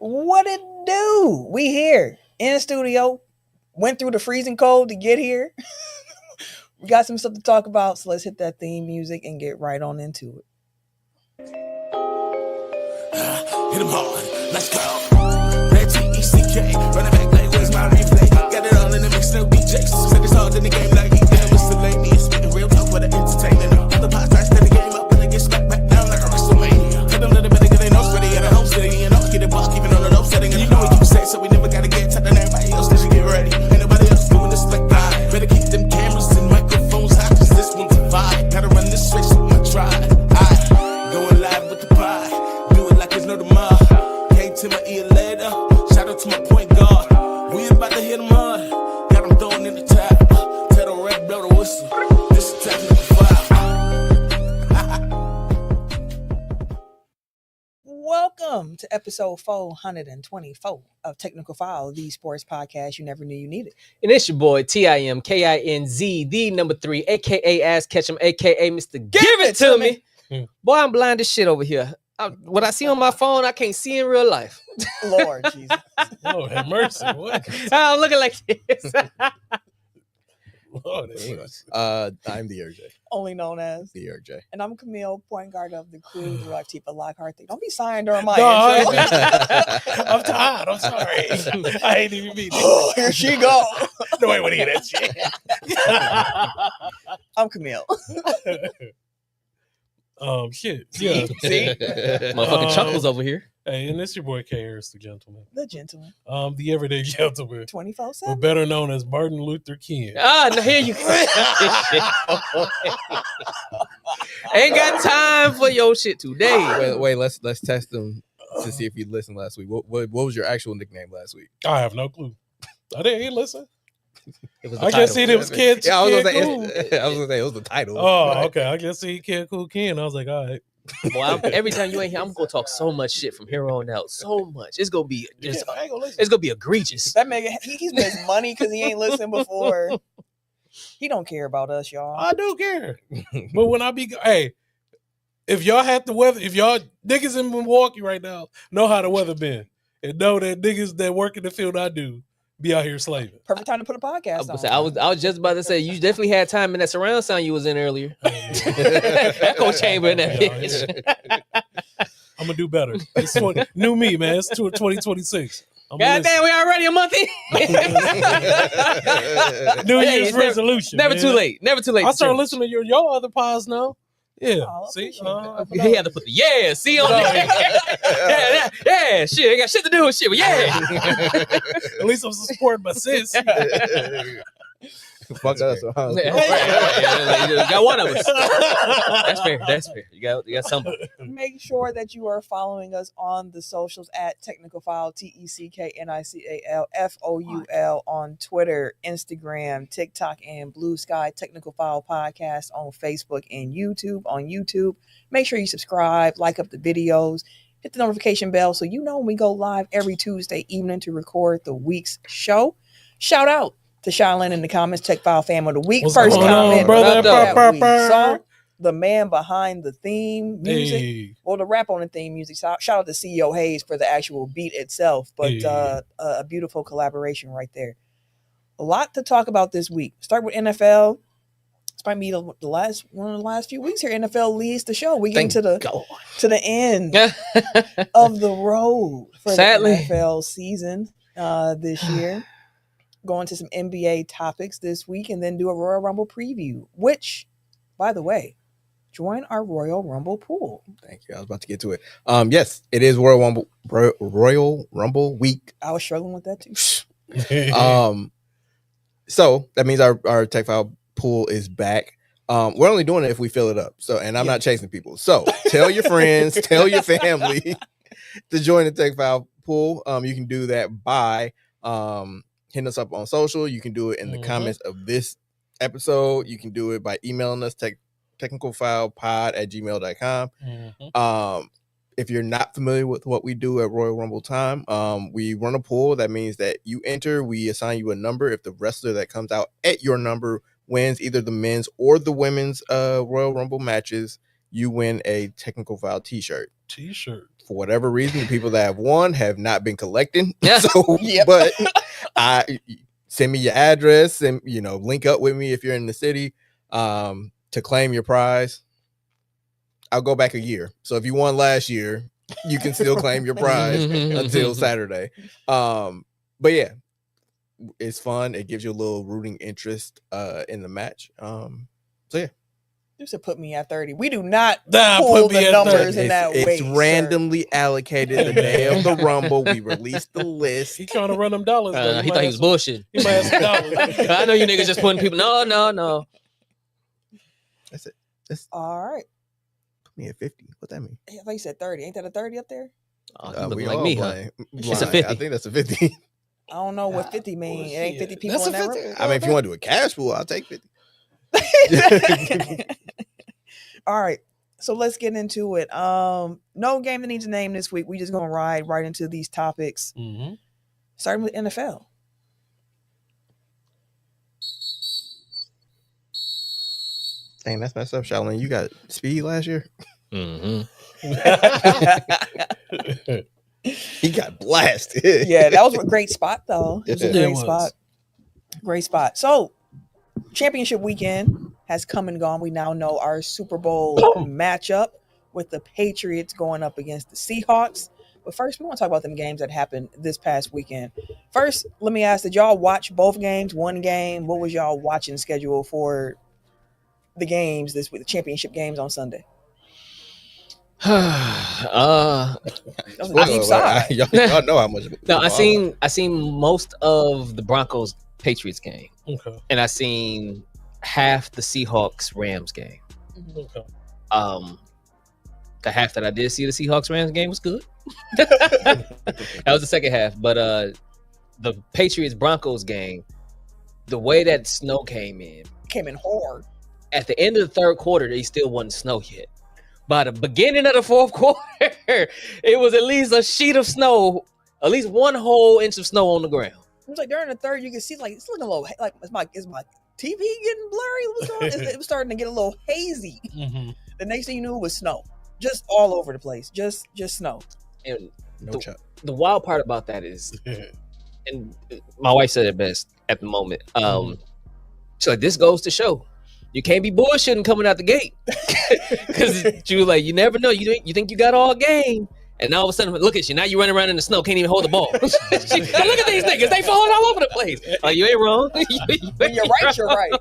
What it do? We here in the studio. Went through the freezing cold to get here. We got some stuff to talk about, so let's hit that theme music and get right on into it. Hit him hard, let's go. Red T-E-C-K, running back like where's my replay? Got it all in the mix, no DJs. Said it's hard in the game like he damn miscellaneous. Spitting real talk for the entertainment. Other podcasts stand the game up when they get smacked back down like a WrestleMania. Cut them little bit cause they know sweaty at a home city. You know, get it block even on the low setting. And you know what you say, so we never gotta get tight than everybody else. Then she get ready. Ain't nobody else doing this like I. Better keep them cameras and microphones hot, cause this one's a vibe. Gotta run this switch with my tribe. Going live with the pie. Do it like there's no tomorrow. Came to my ear later. Shout out to my point guard. We about to hit them hard. Got them throwing in the tap. Tell the red blow the whistle. This is technical file. Welcome to episode 424 of Technical File, the sports podcast you never knew you needed. And it's your boy, TIMKINZ, the number 3, a.k.a. Ass Ketchum, a.k.a. Mr. Give It To Me. Boy, I'm blind as shit over here. What I see on my phone, I can't see in real life. Lord Jesus. Lord have mercy. What? I'm looking like this. Lord have mercy. I'm the RJ. Only known as The RJ. And I'm Camille, point guard of the crew, the Latifa Lockhart thing. Don't be sighing during my No, intro. I'm tired. I'm sorry. I ain't even mean Oh, here she go. No, I want to hear that shit. I'm Camille. Shit. Yeah. See? Motherfucking Chuckles over here. Hey, and it's your boy K. Harris, the gentleman. The gentleman. The everyday gentleman. 24/7. Or better known as Martin Luther King. Ah, no, here you go. Ain't got time for your shit today. Wait, let's test him to see if he listened last week. What was your actual nickname last week? I have no clue. I didn't listen. It was the I guess title. it was kids. Yeah, I was Kid gonna Cool. say. I was gonna say it was the title. Oh, okay. I guess he Kid Cool Ken. I was like, all right. Boy, every time you ain't here, I'm gonna talk so much shit from here on out. So much. It's gonna be just, I ain't gonna listen. it's gonna be egregious. That nigga, he's missed money because he ain't listened before. He don't care about us, y'all. I do care. But when I be, hey, if y'all had the weather, if y'all niggas in Milwaukee right now know how the weather been, and know that niggas that work in the field I do be out here slaving. Perfect time to put a podcast on. I was just about to say you definitely had time in that surround sound you was in earlier. Echo chamber in that bitch. I'm gonna do better. It's new me, man. It's 2026. God damn, we already a month in. New Hey, Year's it's never- resolution. Never man. too late. Never too late. I started listening to your other pods now. Yeah. Oh, I See? appreciate that. He had to put the see on there. yeah, shit. Ain't got shit to do with shit, but yeah. At least I'm supporting my sis. Fuck us. Huh? Yeah, you got one of us. That's fair. You got somebody. Make sure that you are following us on the socials at Technical File, TECKNICALFOUL on Twitter, Instagram, TikTok, and Blue Sky. Technical File Podcast on Facebook and YouTube. On YouTube, make sure you subscribe, like up the videos, hit the notification bell so you know when we go live every Tuesday evening to record the week's show. Shout out to Charlotte in the comments, Tech File Fam of the Week. What's First going on, comment brother? that we saw. The man behind the theme music, Hey. or the rap on the theme music. Shout out to CEO Hayes for the actual beat itself, but Hey. a beautiful collaboration right there. A lot to talk about this week. Start with NFL. This might be one of the last few weeks here. NFL leads the show. We get to the end of the road for Sadly. the NFL season this year. Going to some NBA topics this week and then do a Royal Rumble preview, which, by the way, join our Royal Rumble pool. Thank you. I was about to get to it. Yes, it is Royal Rumble week. I was struggling with that too. So that means our Tech File pool is back. We're only doing it if we fill it up. So, and I'm not chasing people. So tell your friends, tell your family to join the Tech File pool. You can do that by hitting us up on social. You can do it in the comments of this episode. You can do it by emailing us technicalfilepod@gmail.com. If you're not familiar with what we do at Royal Rumble time, we run a poll. That means that you enter, we assign you a number. If the wrestler that comes out at your number wins either the men's or the women's Royal Rumble matches, you win a Technical File t-shirt. for whatever reason, the people that have won have not been collecting. Yeah. So, Yep. but send me your address and link up with me if you're in the city to claim your prize. I'll go back a year. So if you won last year, you can still claim your prize until Saturday. But yeah, it's fun. It gives you a little rooting interest in the match. So yeah. You should put me at 30. We do not Nah, pull put me the at numbers 30. in that way. It's randomly allocated the day of the Rumble. We released the list. He trying to run them dollars. though. He thought he was bullshitting. He might have some dollars. I know you niggas just putting people. No. That's it. All right. Put me at 50. What that mean? I thought you said 30. Ain't that a 30 up there? Oh, you We looking like all me, huh? blind. It's a Blind. 50. I think that's a 50. I don't know what 50 mean. It ain't 50 people That's in a that 50. room. I mean, if you want to do a cash pool, I'll take 50. All right. So let's get into it. No game that needs a name this week. We just gonna ride right into these topics. Mm-hmm. Starting with NFL. Dang, that's messed up, Shaolin. You got speed last year? Mm-hmm. He got blasted. Yeah, that was a great spot though. It was a Yeah, great it was. spot. Great spot. So championship weekend has come and gone. We now know our Super Bowl matchup with the Patriots going up against the Seahawks. But first, we want to talk about them games that happened this past weekend. First, let me ask, did y'all watch both games, one game? What was y'all watching schedule for the games this week, the championship games on Sunday? That was a deep sigh. Y'all know how much. No, I seen most of the Broncos Patriots game, Okay. and I seen half the Seahawks Rams game. Okay. The half that I did see the Seahawks Rams game was good. That was the second half, but the Patriots Broncos game, the way that snow came in hard. at the end of the third quarter, they still wasn't snow yet. By the beginning of the fourth quarter, it was at least a sheet of snow, at least one whole inch of snow on the ground. It was like during the third, you can see like it's looking a little like is my TV getting blurry? What's going on? It was starting to get a little hazy. Mm-hmm. The next thing you knew was snow, just all over the place, just snow. And No chop. the wild part about that is, and my wife said it best at the moment. She's like, this goes to show you can't be bullshitting coming out the gate, because she was like, you never know. You think you got all game, and all of a sudden, look at you. Now you running around in the snow, can't even hold the ball. Look at these niggas, they falling all over the place. Like, you ain't wrong. When you're right, you're right.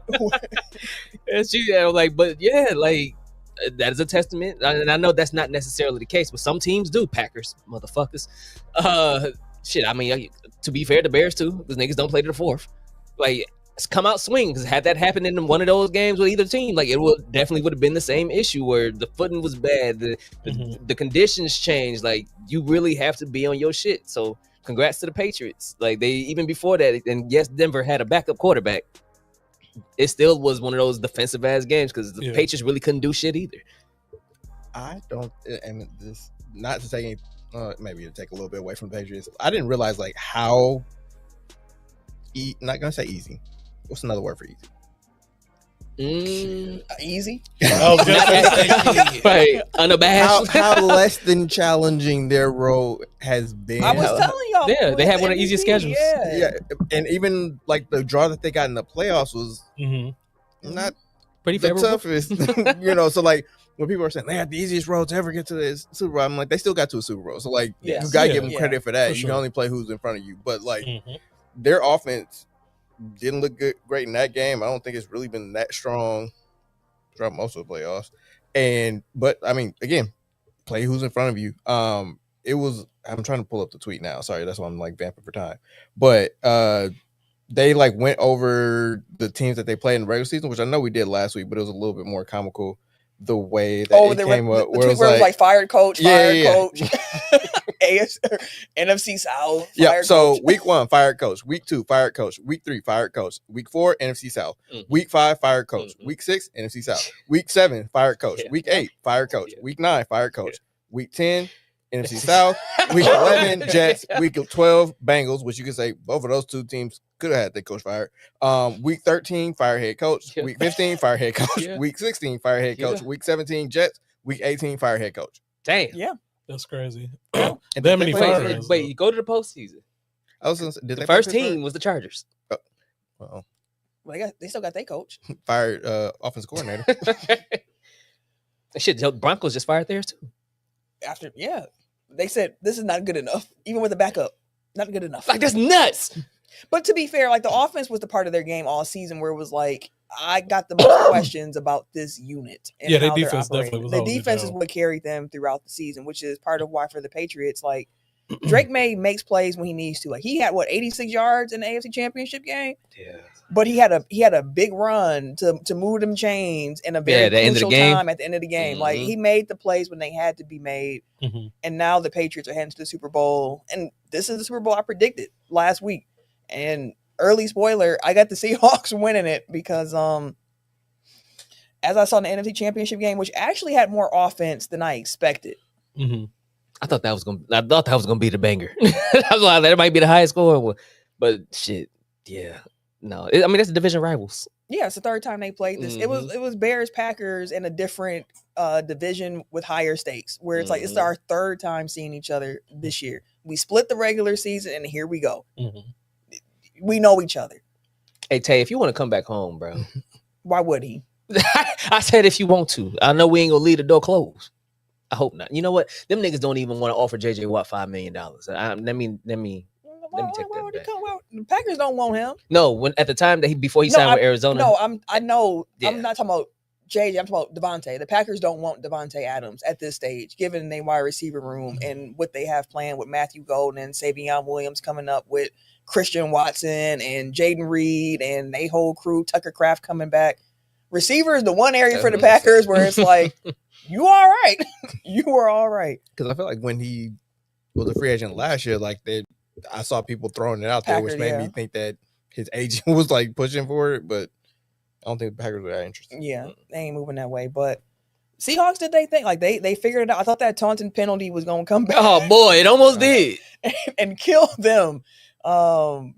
And she was like, but yeah, like, that is a testament, and I know that's not necessarily the case, but some teams do. Packers, motherfuckers. Shit, I mean, to be fair, the Bears too, because niggas don't play to the fourth. Like, come out swing, because had that happened in one of those games with either team, like, it would have been the same issue where the footing was bad, the conditions changed. Like, you really have to be on your shit. So congrats to the Patriots. Like, they, even before that, and yes, Denver had a backup quarterback, it still was one of those defensive ass games because the Patriots really couldn't do shit either. I don't, and this not to take maybe to take a little bit away from the Patriots. I didn't realize like how not gonna say easy. What's another word for easy? Easy. I was just gonna say, Right, unabashed. How less than challenging their road has been. I was telling y'all. Yeah, they have one of the easiest schedules. Yeah, and even like the draw that they got in the playoffs was not Pretty the favorable. toughest. So like when people are saying they had the easiest road to ever get to this Super Bowl, I'm like, they still got to a Super Bowl. So like, Yes. you gotta give them Yeah. credit for that. For You sure. can only play who's in front of you. But like, their offense didn't look great in that game. I don't think it's really been that strong throughout most of the playoffs. But I mean, again, play who's in front of you. It was. I'm trying to pull up the tweet now. Sorry, that's why I'm like vamping for time. But they like went over the teams that they played in the regular season, which I know we did last week, but it was a little bit more comical the way that it came up. Where it was like fired coach, coach, NFC South. Yeah. So coach. week 1, fired coach. Week 2, fired coach. Week 3, fired coach. Week 4, NFC South. Week 5, fired coach. Week 6, NFC South. Week 7, fired coach. Week 8, fired coach. Week 9, fired coach. Week 10, NFC South. Week 11, Jets. Week 12, Bengals, which you could say both of those two teams could have had their coach fired. Week 13, fire head coach. Week 15, fire head coach. Week 16, fire head coach. Week 17, Jets. Week 18, fire head coach. Damn. Yeah. That's crazy. And That many Pittsburgh- Wait, you go to the postseason. I was gonna say, did The they play first Pittsburgh? team was the Chargers. Well, Well, they still got their coach. fired offensive coordinator. Shit, the Broncos just fired theirs too. After, they said this is not good enough, even with the backup. Not good enough. Like, that's nuts. But to be fair, like the offense was the part of their game all season where it was like, I got the most questions about this unit. And Yeah, their how they're defense operating. definitely was The holding it defense is down. what carried them throughout the season, which is part of why for the Patriots, like Drake May makes plays when he needs to. Like he had 86 yards in the AFC Championship game, Yeah. but he had a big run to move them chains in a very the end of the crucial game. time at the end of the game. Like Mhm. he made the plays when they had to be made. Mhm. And now the Patriots are heading to the Super Bowl. And this is the Super Bowl I predicted last week. And early spoiler, I got the Seahawks winning it because as I saw in the NFC Championship game, which actually had more offense than I expected. Mhm. I thought that was gonna be the banger. I was like, that might be the highest score one. But shit, yeah. No. I mean, that's the division rivals. Yeah, it's the third time they played this. It was Bears Packers in a different division with higher stakes, where it's like it's our third time seeing each other this year. We split the regular season, and here we go. Mhm. We know each other. Hey Tay, if you want to come back home, bro. Why would he? I said if you want to. I know we ain't gonna leave the door closed. I hope not. You know what? Them niggas don't even want to offer JJ Watt $5 million. Let me Why take that would he back. come out? The Packers don't want him. No, when at the time that before he signed with Arizona. No, I know. Yeah. I'm not talking about JJ. I'm talking about Devontae. The Packers don't want Devontae Adams at this stage, given their wide receiver room and what they have planned with Matthew Golden and Savion Williams coming up with Christian Watson and Jaden Reed and they whole crew, Tucker Kraft coming back. Receiver is the one area for the Packers where it's like, you all right. You were all right. Because I feel like when he was a free agent last year, like I saw people throwing it out there, which made me think that his agent was like pushing for it, but I don't think the Packers were that interested. Yeah, they ain't moving that way. But Seahawks did they think like they figured it out. I thought that taunting penalty was gonna come back. Oh boy, it almost did. and kill them.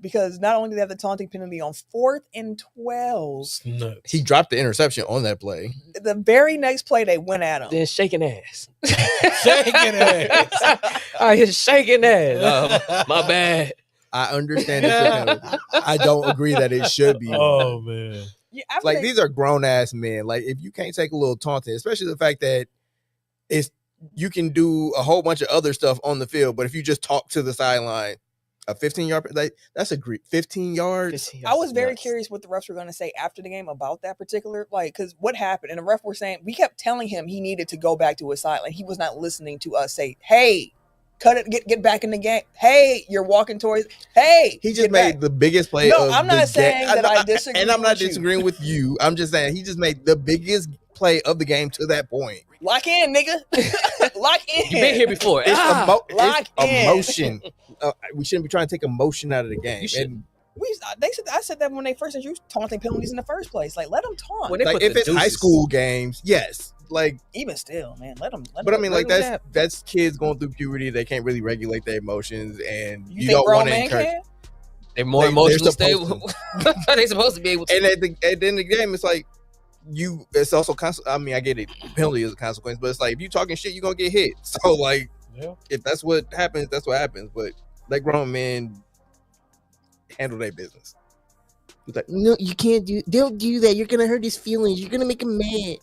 Because not only did they have the taunting penalty on 4th and 12, Nuts. He dropped the interception on that play. the very next play they went at him. Then shaking ass. Shaking ass. I he's shaking ass. My bad. I understand it's a penalty. I don't agree that it should be. Oh man. Yeah, after Like they- these are grown ass men. Like if you can't take a little taunting, especially the fact that you can do a whole bunch of other stuff on the field, but if you just talk to the sideline, a 15-yard, like that's a great 15 yards. I was very curious what the refs were going to say after the game about that particular, like, because what happened, and the ref were saying, we kept telling him he needed to go back to his sideline. He was not listening to us say, hey, cut it, get back in the game. Hey, you're walking towards, hey. He just made the biggest play No, of I'm not saying that I disagree and I'm not with you. disagreeing with you. I'm just saying he just made the biggest play of the game to that point. Lock in, nigga. Lock in. You've been here before. It's, lock it's in. emotion. We shouldn't be trying to take emotion out of the game. You should. And I said that when they first introduced taunting penalties in the first place. Like, let them taunt. When they like put if the it's high deuces- school games, yes. Like, Even still, man, let them. but I mean, like let 'em that's kids going through puberty. They can't really regulate their emotions, and You you think don't grown want to men encourage. can? They're more They're emotionally supposed stable. They're supposed to be able to. And at the end of the game, it's like it's also I mean, I get it. Penalty is a consequence, but it's like if you talking shit, you're gonna get hit. So like, Yeah. if that's what happens, that's what happens. But let grown men handle their business. It's like, no, you can't do. Don't do that. You're gonna hurt his feelings. You're gonna make him mad.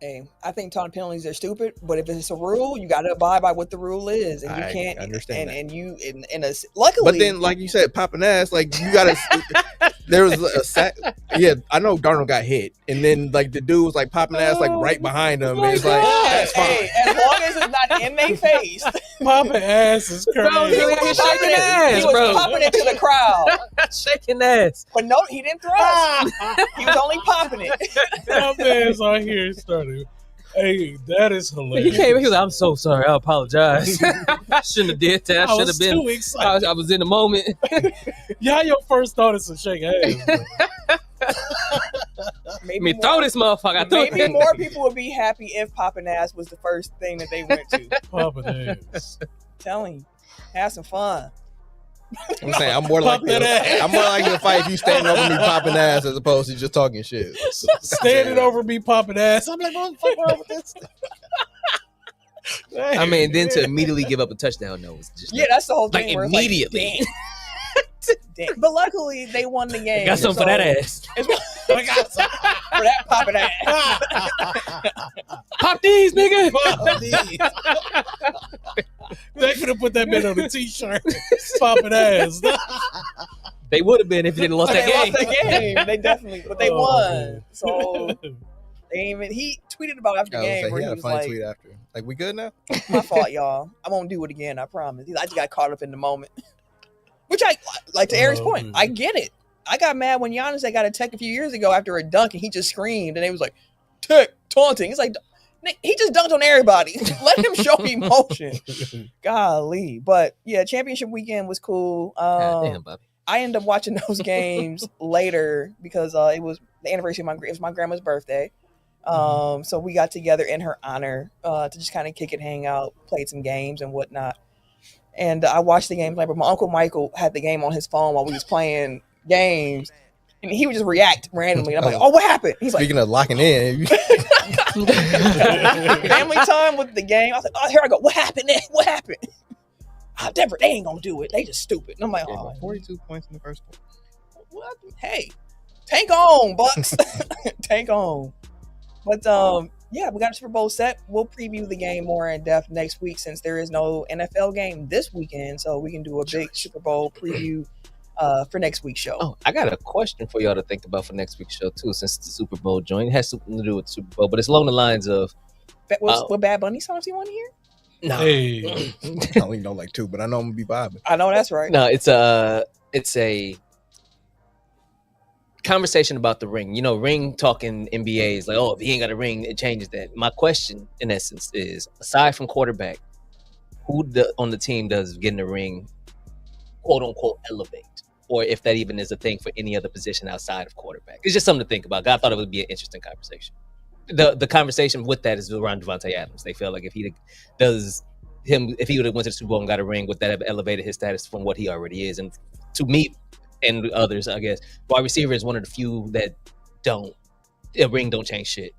Hey, I think taunting penalties are stupid, but if it's a rule, you got to abide by what the rule is, and you I can't understand And that. you in a luckily, But then, like you said, popping ass, like you gotta. There was a sack. Yeah, I know Darnold got hit, and then like the dude was like popping ass like right behind him, and it's like that's fine. hey, as long as it's not in their face, Popping ass is Bro, crazy. he was shaking ass, he was bro. popping into the crowd. Shaking ass. But no, he didn't thrust. He was only popping it. That man's on here started. Hey, that is He hilarious. came. He was like, "I'm so sorry. I apologize. I shouldn't have did that. I should have was been. too excited. I was in the moment." Yeah, your first thought is to shake ass. Let me throw this motherfucker. I threw Maybe it. more people would be happy if popping ass was the first thing that they went to. Popping ass. Telling you, have some fun. I'm saying I'm more likely. Popping ass. I'm more likely to fight if you standing over me popping ass as opposed to just talking shit. Standing over me popping ass. I'm like, what the fuck wrong with this? I mean, then to immediately give up a touchdown, no, it's just that's the whole like thing. Where it's immediately. Damn. But luckily, they won the game. Got something for that ass. I got some for that popping ass. Pop these, nigga. Pop these. They could have put that man on a t-shirt. Popping ass. They would have been if they didn't lost that game. Lost the game. They definitely, but they won. So he tweeted about after the game where he he had a was funny like, tweet after. Like, we good now? "My fault, y'all. I won't do it again. I promise." I just got caught up in the moment. Which I like, to Eric's point. I get it. I got mad when Giannis got a tech a few years ago after a dunk and he just screamed and they was like, "Tech, taunting." It's like, he just dunked on everybody. Let him show emotion. Golly. But yeah, championship weekend was cool. Damn, Bobby. I ended up watching those games later because it was the anniversary of my grandma's birthday. So we got together in her honor to just kind of kick it, hang out, played some games and whatnot. And I watched the games later. But my Uncle Michael had the game on his phone while we was playing games. And he would just react randomly. And I'm like, "Oh, what happened?" He's like, Speaking of locking in, family time with the game. I was like, "Oh, here I go. What happened? What happened?" "Oh, Denver, they ain't gonna do it. They just stupid." And I'm like, "Oh, 42 points in the first quarter. what? Hey, tank on, Bucks. Tank on." But yeah, we got a Super Bowl set. We'll preview the game more in depth next week since there is no NFL game this weekend, so we can do a big Super Bowl preview for next week's show. Oh, I got a question for y'all to think about for next week's show too. Since the Super Bowl joint, it has something to do with the Super Bowl, but it's along the lines of What Bad Bunny songs you want to hear? no, Hey. I only know like 2, but I know I'm gonna be vibing. I know that's right. no. It's a conversation about the ring. You know, ring talking NBA is like, oh, if he ain't got a ring, it changes that. My question, in essence, is aside from quarterback, who on the team does getting the ring, quote unquote, elevate? Or if that even is a thing for any other position outside of quarterback. It's just something to think about. I thought it would be an interesting conversation. The conversation with that is around Devontae Adams. They feel like if he would have went to the Super Bowl and got a ring, would that have elevated his status from what he already is? And to me and others, I guess, wide receiver is one of the few that a ring don't change shit.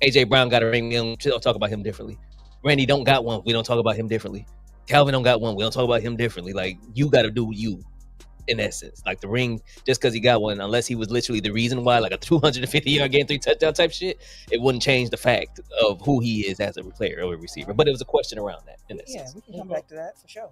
AJ Brown got a ring, we don't talk about him differently. Randy don't got one, we don't talk about him differently. Calvin don't got one, we don't talk about him differently. Like, you got to do you. In essence, like the ring, just because he got one, unless he was literally the reason why, like a 250-yard game, 3 touchdown type shit, it wouldn't change the fact of who he is as a player or a receiver. But it was a question around that. In that sense. We can come back to that for sure.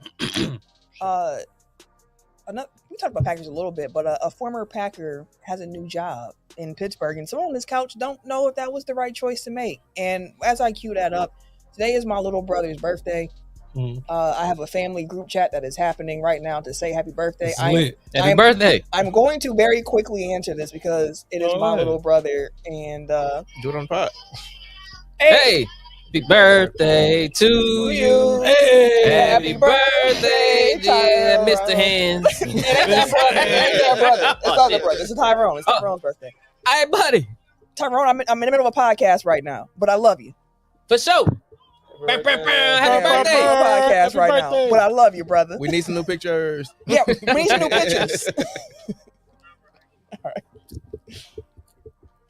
We talked about Packers a little bit, but a former Packer has a new job in Pittsburgh, and someone on this couch don't know if that was the right choice to make. And as I cue that up, today is my little brother's birthday. I have a family group chat that is happening right now to say happy birthday. Happy birthday. I'm going to very quickly answer this because it is my little brother. And Do it on the pod. Hey, happy birthday to you. Hey, Happy birthday, dear Mr. Hands. That's our brother. It's not the brother. It's Tyrone. It's Tyrone's birthday. All right, buddy. Tyrone, I'm in the middle of a podcast right now, but I love you. For sure. Happy birthday. Podcast right now, but I love you, brother. We need some new pictures. Yeah, we need some new pictures. All right.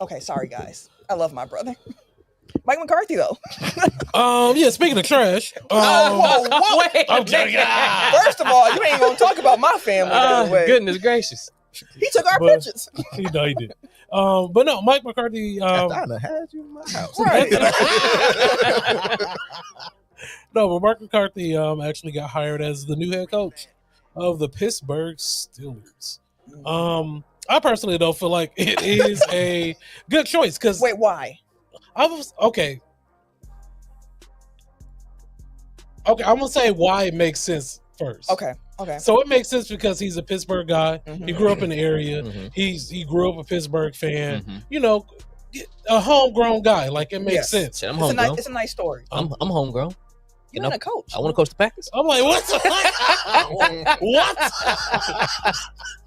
Okay, sorry guys. I love my brother. Mike McCarthy though. Yeah, speaking of trash. Whoa. Wait, I'm joking. First of all, you ain't gonna talk about my family that way. Goodness gracious. He took our pictures. He did. But no, Mike McCarthy. I had you in my house. Right. No, but Mike McCarthy actually got hired as the new head coach of the Pittsburgh Steelers. I personally don't feel like it is a good choice because Wait, why? Okay, I'm gonna say why it makes sense first. Okay. So it makes sense because he's a Pittsburgh guy. Mhm. He grew up in the area. Mhm. He grew up a Pittsburgh fan. Mhm. You know, a homegrown guy. Like, it makes Yes. sense. Shit, I'm It's homegrown. a nice story. I'm homegrown. You're not a coach. I want to coach the Packers. I'm like, what? What?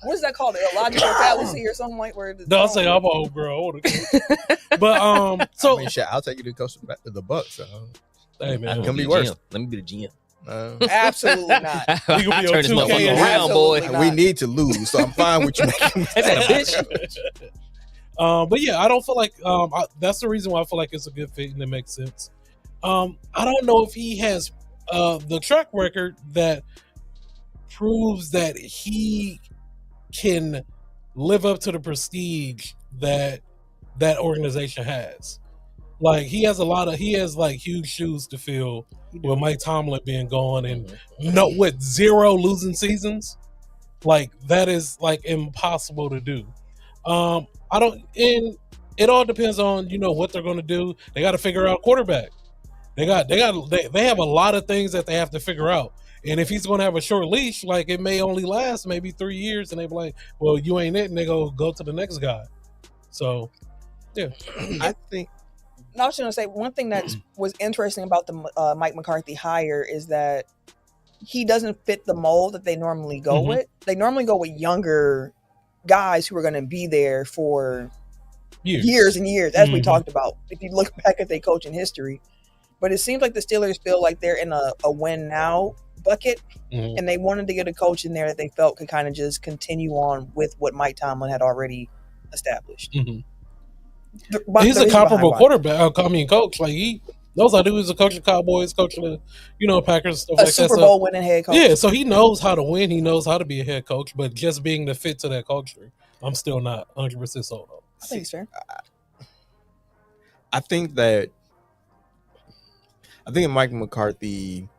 What is that called? The illogical fallacy or something like where? No, I'll say I'm a homegrown. But so I mean, shit, I'll take you to coach the Bucks. So. hey man, Can be the worse. GM. Let me be the GM. Absolutely not. I gonna be on turn this 2K motherfucker and around, boy. absolutely We need to lose, so I'm fine with you making Ain't that a bitch? But yeah, I don't feel like that's the reason why I feel like it's a good fit and it makes sense. I don't know if he has the track record that proves that he can live up to the prestige that that organization has. Like he has like huge shoes to fill with Mike Tomlin being gone and with 0 losing seasons. Like that is like impossible to do. It all depends on what they're going to do. They got to figure out quarterback. They have a lot of things that they have to figure out. And if he's going to have a short leash, like it may only last maybe 3 years, and they be like, "Well, you ain't it," and they go to the next guy. So, yeah, I think. I was going to say one thing that was interesting about the Mike McCarthy hire is that he doesn't fit the mold that they normally go with. They normally go with younger guys who are going to be there for years and years, as we talked about. If you look back at their coaching history, but it seems like the Steelers feel like they're in a win now bucket, and they wanted to get a coach in there that they felt could kind of just continue on with what Mike Tomlin had already established. He's a comparable quarterback. Coach. Like he knows how to do. He's a coach of Cowboys, coach of the Packers, stuff like that. Super Bowl winning head coach. Yeah, so he knows how to win. He knows how to be a head coach. But just being the fit to that culture, I'm still not 100% sold on. I think it's fair. I think Mike McCarthy,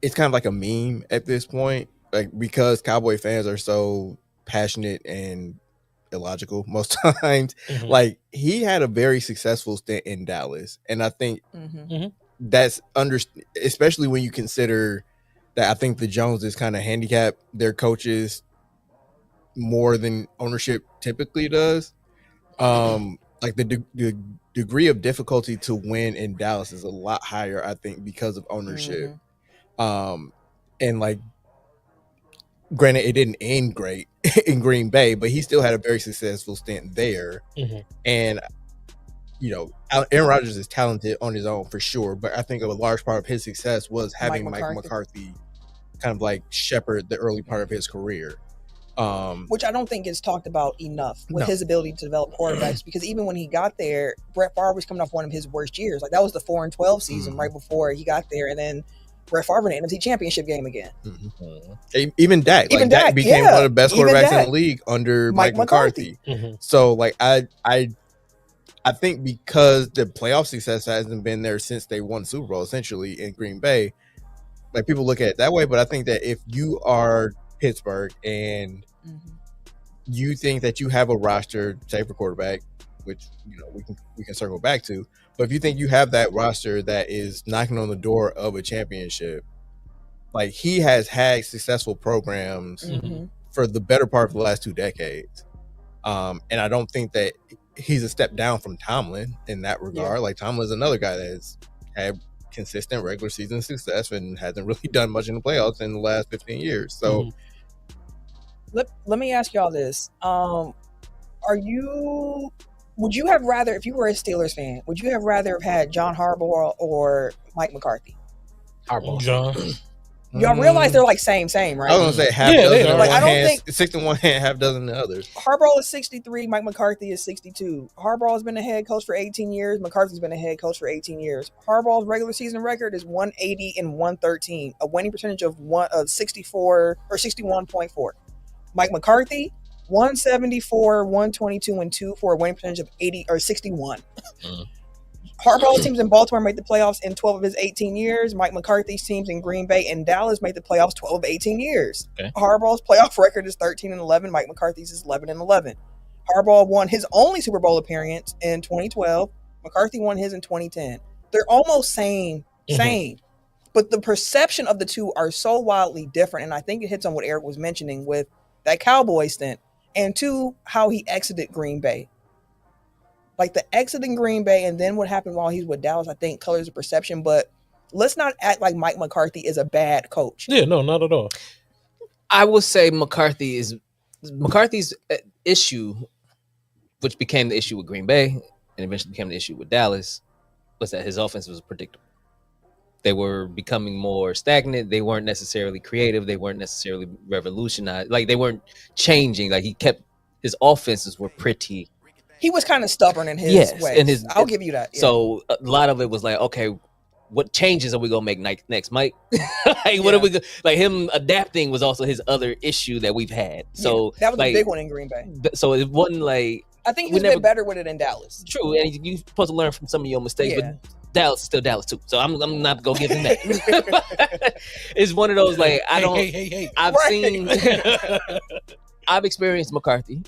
it's kind of like a meme at this point, like because Cowboy fans are so passionate and illogical most times. Like he had a very successful stint in Dallas, and I think that's especially when you consider that I think the Joneses kind of handicap their coaches more than ownership typically does. Like the degree of difficulty to win in Dallas is a lot higher, I think, because of ownership. And like, granted, it didn't end great in Green Bay, but he still had a very successful stint there. And Aaron Rodgers is talented on his own for sure, but I think a large part of his success was having Mike McCarthy kind of like shepherd the early part of his career. Which I don't think is talked about enough with his ability to develop quarterbacks, because even when he got there, Brett Favre was coming off one of his worst years. Like that was the 4-12 season right before he got there, and then Brett Favre in the NFC Championship game again. Even Dak, Dak became one of the best quarterbacks in the league under Mike McCarthy. So like I think because the playoff success hasn't been there since they won Super Bowl essentially in Green Bay, like people look at it that way. But I think that if you are Pittsburgh and you think that you have a roster, say for quarterback, which we can circle back to, but if you think you have that roster that is knocking on the door of a championship, like he has had successful programs for the better part of the last 2 decades, and I don't think that he's a step down from Tomlin in that regard. Like Tomlin's another guy that has had consistent regular season success and hasn't really done much in the playoffs in the last 15 years. So let me ask y'all this. Would you have rather, if you were a Steelers fan, would you have rather have had John Harbaugh or Mike McCarthy? Harbaugh. John. Y'all realize they're like same, right? I was gonna say half dozen. Like I don't think 61 hand, half dozen the others. Harbaugh is 63, Mike McCarthy is 62. Harbaugh has been a head coach for 18 years. McCarthy's been a head coach for 18 years. Harbaugh's regular season record is 180 and 113, a winning percentage of 64 or 61.4. Mike McCarthy, 174, 122, and 2 for a winning percentage of 80 or 61. Harbaugh's teams in Baltimore made the playoffs in 12 of his 18 years. Mike McCarthy's teams in Green Bay and Dallas made the playoffs 12 of 18 years. Okay. Harbaugh's playoff record is 13-11. Mike McCarthy's is 11-11. Harbaugh won his only Super Bowl appearance in 2012. McCarthy won his in 2010. They're almost same. But the perception of the two are so wildly different, and I think it hits on what Eric was mentioning with that Cowboy stint, and 2, how he exited Green Bay. Like the exit in Green Bay and then what happened while he's with Dallas, I think colors the perception. But let's not act like Mike McCarthy is a bad coach. Yeah, no, not at all. I would say McCarthy's issue, which became the issue with Green Bay and eventually became the issue with Dallas, was that his offense was predictable. They were becoming more stagnant. They weren't necessarily creative. They weren't necessarily revolutionized. Like they weren't changing. Like his offenses were pretty He was kind of stubborn in his way. I'll give you that. Yeah. So a lot of it was like, okay, what changes are we gonna make next, Mike? Like, what are we like? Him adapting was also his other issue that we've had. So that was like, a big one in Green Bay. So it wasn't like I think he was a bit better with it in Dallas. True, and you're supposed to learn from some of your mistakes, but Dallas is still Dallas too. So I'm not gonna give him that. It's one of those like I don't. Hey. I've seen. I've experienced McCarthy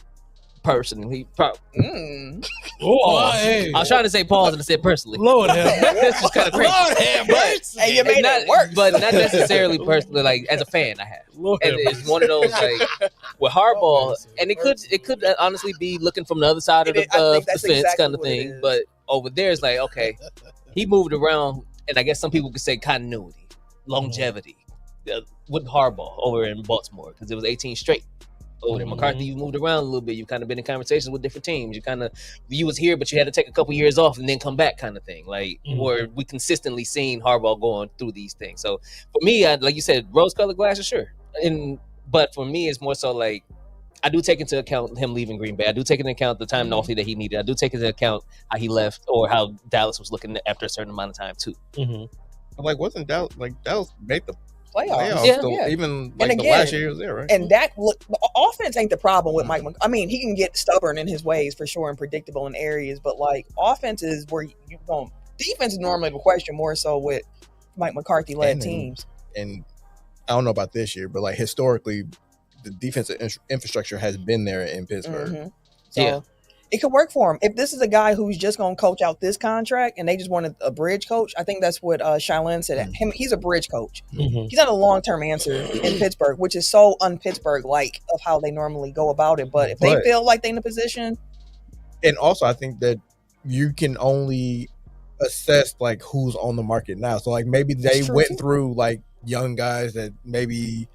personally. Hey. I was trying to say pause and I said personally. Lord have That's just kind of crazy. Lord have mercy. Hey, you made it worse. But not necessarily personally. Like as a fan, I have. Lord And have it's one of those like with Harbaugh, and it could honestly be looking from the other side of the fence kind of thing. But over there, it's like okay, he moved around, and I guess some people could say continuity, longevity with Harbaugh over in Baltimore because it was 18 straight. Over there, McCarthy, you moved around a little bit. You've kind of been in conversations with different teams. You was here, but you had to take a couple years off and then come back, kind of thing. Like, where we consistently seen Harbaugh going through these things. So for me, like you said, rose-colored glasses, sure. But for me, it's more so like I do take into account him leaving Green Bay. I do take into account the time off that he needed. I do take into account how he left or how Dallas was looking after a certain amount of time too. Like, wasn't Dallas made the playoffs? Yeah. Even like the last year he was there, right? And the offense ain't the problem with Mike McCarthy. I mean, he can get stubborn in his ways for sure and predictable in areas, but like offense is where you don't. Defense is normally the question more so with Mike McCarthy led teams. And I don't know about this year, but like historically, the defensive infrastructure has been there in Pittsburgh. So it could work for him. If this is a guy who's just going to coach out this contract and they just wanted a bridge coach, I think that's what Shailene said. He's a bridge coach. He's not a long-term answer in Pittsburgh, which is so un-Pittsburgh-like of how they normally go about it. But if they feel like they're in a position. And also, I think that you can only assess like who's on the market now. So like maybe they went through like young guys that maybe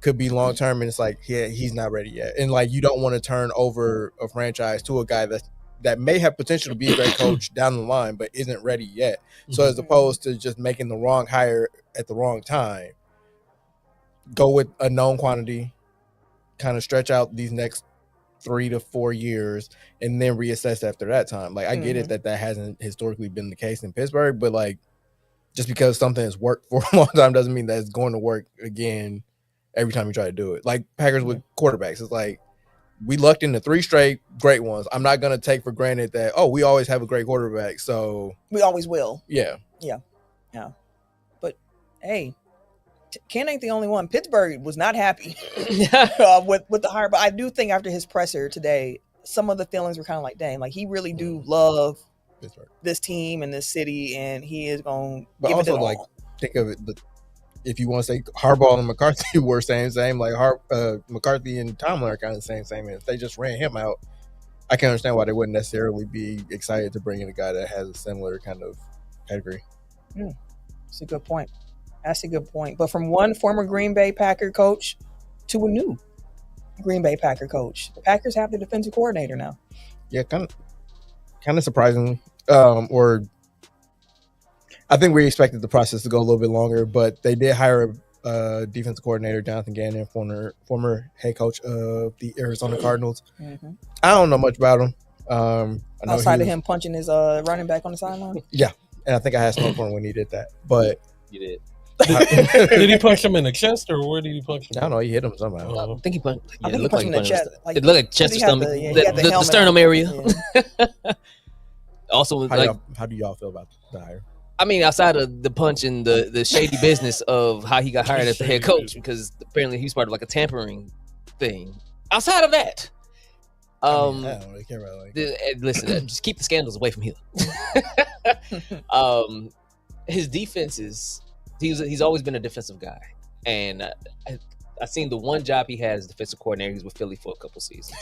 could be long term, and it's like he's not ready yet, and like you don't want to turn over a franchise to a guy that may have potential to be a great coach down the line but isn't ready yet. So as opposed to just making the wrong hire at the wrong time, go with a known quantity, kind of stretch out these next 3 to 4 years and then reassess after that time. Like I get it that hasn't historically been the case in Pittsburgh, but like just because something has worked for a long time doesn't mean that it's going to work again every time you try to do it. Like Packers with quarterbacks, it's like we lucked into 3 straight great ones. I'm not going to take for granted that we always have a great quarterback, so we always will. Yeah. But hey, Ken ain't the only one. Pittsburgh was not happy with the hire, but I do think after his presser today, some of the feelings were kind of like, dang, like he really do love Pittsburgh, this team and this city, and he is going to give also it like all. Think of it. If you want to say Harbaugh and McCarthy were same, like McCarthy and Tomlin are kind of the same. And if they just ran him out, I can understand why they wouldn't necessarily be excited to bring in a guy that has a similar kind of pedigree. That's a good point. But from one former Green Bay Packer coach to a new Green Bay Packer coach, the Packers have the defensive coordinator now. Yeah, kind of surprisingly. Or I think we expected the process to go a little bit longer, but they did hire a defensive coordinator, Jonathan Gannon, former head coach of the Arizona Cardinals. I don't know much about him. Outside of him punching his running back on the sideline? Yeah, and I think I had smoke for him when he did that. But you did. Did he punch him in the chest, or where did he punch him? I don't know. He hit him somehow. I think he punched. I think he punched him in the chest. It looked like chest or stomach. The sternum area. Also, how do y'all feel about the hire? I mean, outside of the punch and the shady business of how he got hired as the head coach, because apparently he's part of like a tampering thing. Outside of that, I don't really care about listen, just keep the scandals away from here. His defenses, he's always been a defensive guy, and I've seen the one job he had as defensive coordinator. He was with Philly for a couple seasons.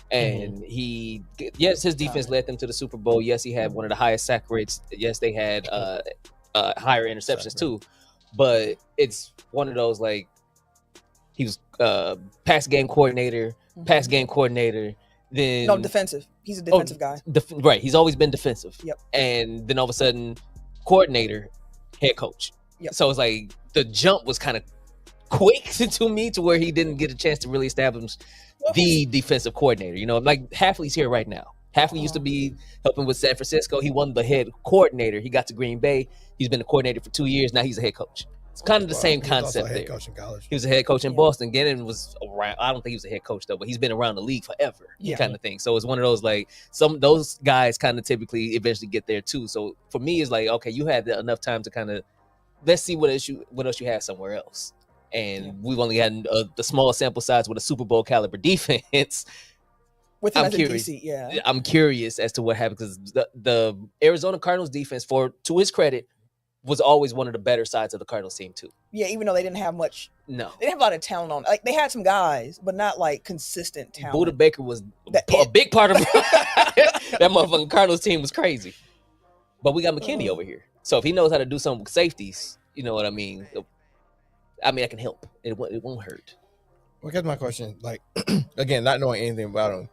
And his defense led them to the Super Bowl. Yes, he had one of the highest sack rates. Yes, they had higher interceptions too. But it's one of those like he was pass game coordinator. Then defensive. He's a defensive guy. Right. He's always been defensive. Yep. And then all of a sudden, coordinator, head coach. Yep. So it's like the jump was kind of quick to me to where he didn't get a chance to really establish the defensive coordinator. You know, like Hafley's here right now. Hafley used to be helping with San Francisco. He won the head coordinator. He got to Green Bay. He's been a coordinator for 2 years. Now he's a head coach. It's kind of the same He was also concept a head there. coach in college. He was a head coach in Boston. Gannon was around. I don't think he was a head coach though, but he's been around the league forever, kind of thing. So it's one of those like those guys kind of typically eventually get there too. So for me, it's like, okay, you had enough time to kind of let's see what else you have somewhere else. And we've only had the small sample size with a Super Bowl caliber defense. I'm curious. I'm curious as to what happened because the Arizona Cardinals defense, to his credit, was always one of the better sides of the Cardinals team too. Yeah, even though they didn't have much. No, they didn't have a lot of talent on. Like they had some guys, but not like consistent talent. Buda Baker was a big part of that motherfucking Cardinals team was crazy. But we got McKinney over here, so if he knows how to do something with safeties, you know what I mean. I mean, that can help. It won't hurt. Well, here's my question. Like, again, not knowing anything about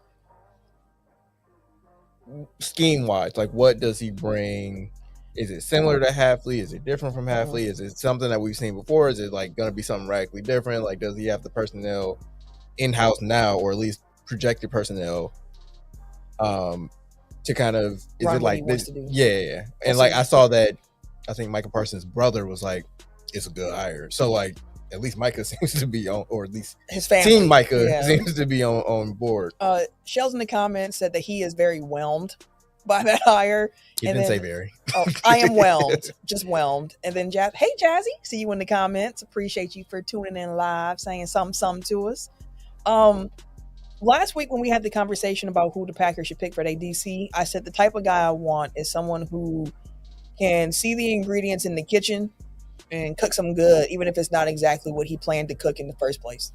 him, scheme wise, like, what does he bring? Is it similar to Hafley? Is it different from Hafley? Is it something that we've seen before? Is it like going to be something radically different? Like, does he have the personnel in house now, or at least projected personnel, to kind of is it like this? Yeah. And like I saw that, I think Micah Parsons' brother was like, it's a good hire. So like at least Micah seems to be on, or at least his family. Team Micah seems to be on board. Shells in the comments said that he is very whelmed by that hire. He didn't say very. Oh, I am whelmed, just whelmed. And then hey Jazzy, see you in the comments. Appreciate you for tuning in live, saying something to us. Last week when we had the conversation about who the Packers should pick for their DC, I said the type of guy I want is someone who can see the ingredients in the kitchen and cook some good, even if it's not exactly what he planned to cook in the first place.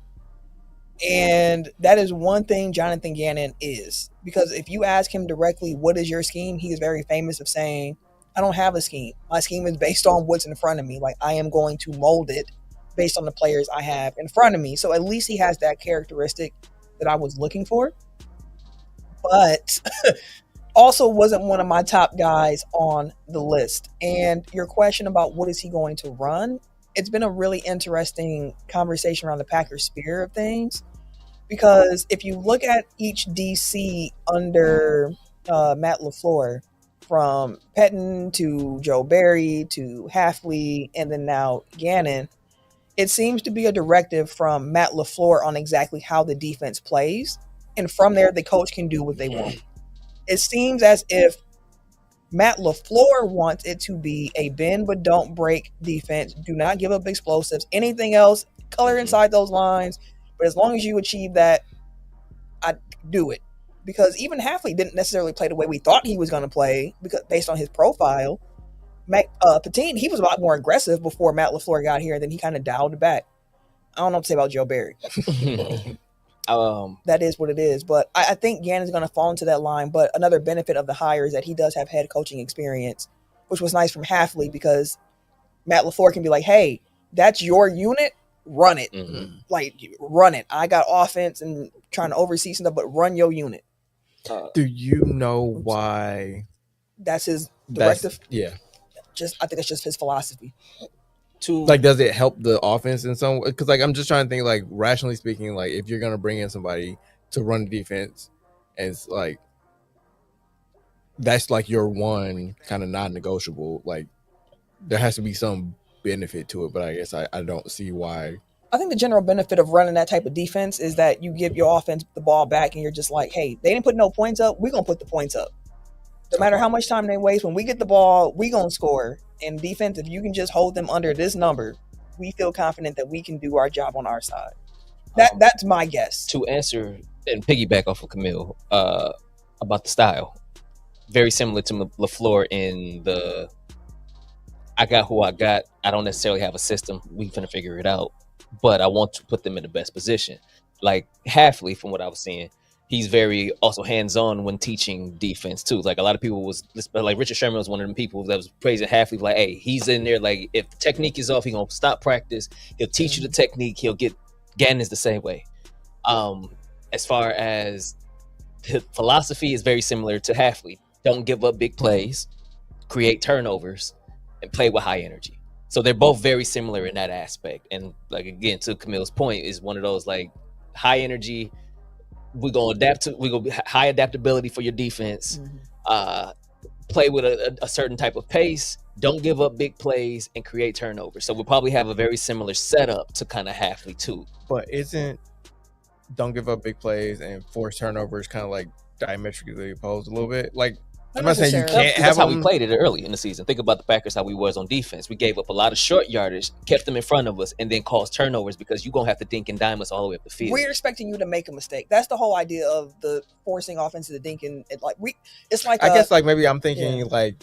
And that is one thing Jonathan Gannon is. Because if you ask him directly, what is your scheme? He is very famous of saying, I don't have a scheme. My scheme is based on what's in front of me. Like, I am going to mold it based on the players I have in front of me. So at least he has that characteristic that I was looking for. But also wasn't one of my top guys on the list. And your question about what is he going to run, it's been a really interesting conversation around the Packers sphere of things. Because if you look at each DC under Matt LaFleur, from Pettin to Joe Barry to Hafley and then now Gannon, it seems to be a directive from Matt LaFleur on exactly how the defense plays. And from there, the coach can do what they want. It seems as if Matt LaFleur wants it to be a bend but don't break defense. Do not give up explosives. Anything else, color inside those lines. But as long as you achieve that, I do it. Because even Hafley didn't necessarily play the way we thought he was going to play, because based on his profile. Patine, he was a lot more aggressive before Matt LaFleur got here, and then he kind of dialed it back. I don't know what to say about Joe Barry. That is what it is. But I think Gannon's going to fall into that line. But another benefit of the hire is that he does have head coaching experience, which was nice from Hafley, because Matt LaFleur can be like, hey, that's your unit. Run it. Mm-hmm. Like, run it. I got offense and trying to oversee some stuff, but run your unit. Do you know why? That's his directive? Yeah. I think that's just his philosophy. Like, does it help the offense in some way? Because, like, I'm just trying to think, like, rationally speaking, like, if you're going to bring in somebody to run the defense, and it's like, that's like your one kind of non-negotiable, like, there has to be some benefit to it, but I guess I don't see why. I think the general benefit of running that type of defense is that you give your offense the ball back and you're just like, hey, they didn't put no points up, we're going to put the points up. No matter how much time they waste, when we get the ball, we going to score. And defense, if you can just hold them under this number, we feel confident that we can do our job on our side. That's my guess. To answer and piggyback off of Camille about the style, very similar to LaFleur in the I got who I got. I don't necessarily have a system. We finna figure it out. But I want to put them in the best position. Like Hafley, from what I was seeing, he's very also hands-on when teaching defense too. Like a lot of people was like Richard Sherman was one of them people that was praising Hafley. Like, hey, he's in there. Like if the technique is off, he's gonna stop practice. He'll teach you the technique. He'll get Gannon's the same way. As far as his philosophy is very similar to Hafley. Don't give up big plays, create turnovers, and play with high energy. So they're both very similar in that aspect. And like, again, to Camille's point, is one of those like high energy, We're gonna adapt to. We're gonna be high adaptability for your defense. Play with a certain type of pace. Don't give up big plays and create turnovers. So we'll probably have a very similar setup to kind of halfway too. But don't give up big plays and force turnovers kind of like diametrically opposed a little bit? Like, I'm not saying you can't have That's how them. we played it early in the season. Think about the Packers, how we was on defense. We gave up a lot of short yardage, kept them in front of us, and then caused turnovers because you're going to have to dink and dime us all the way up the field. We're expecting you to make a mistake. That's the whole idea of the forcing offenses to dink and it's like I guess like maybe I'm thinking like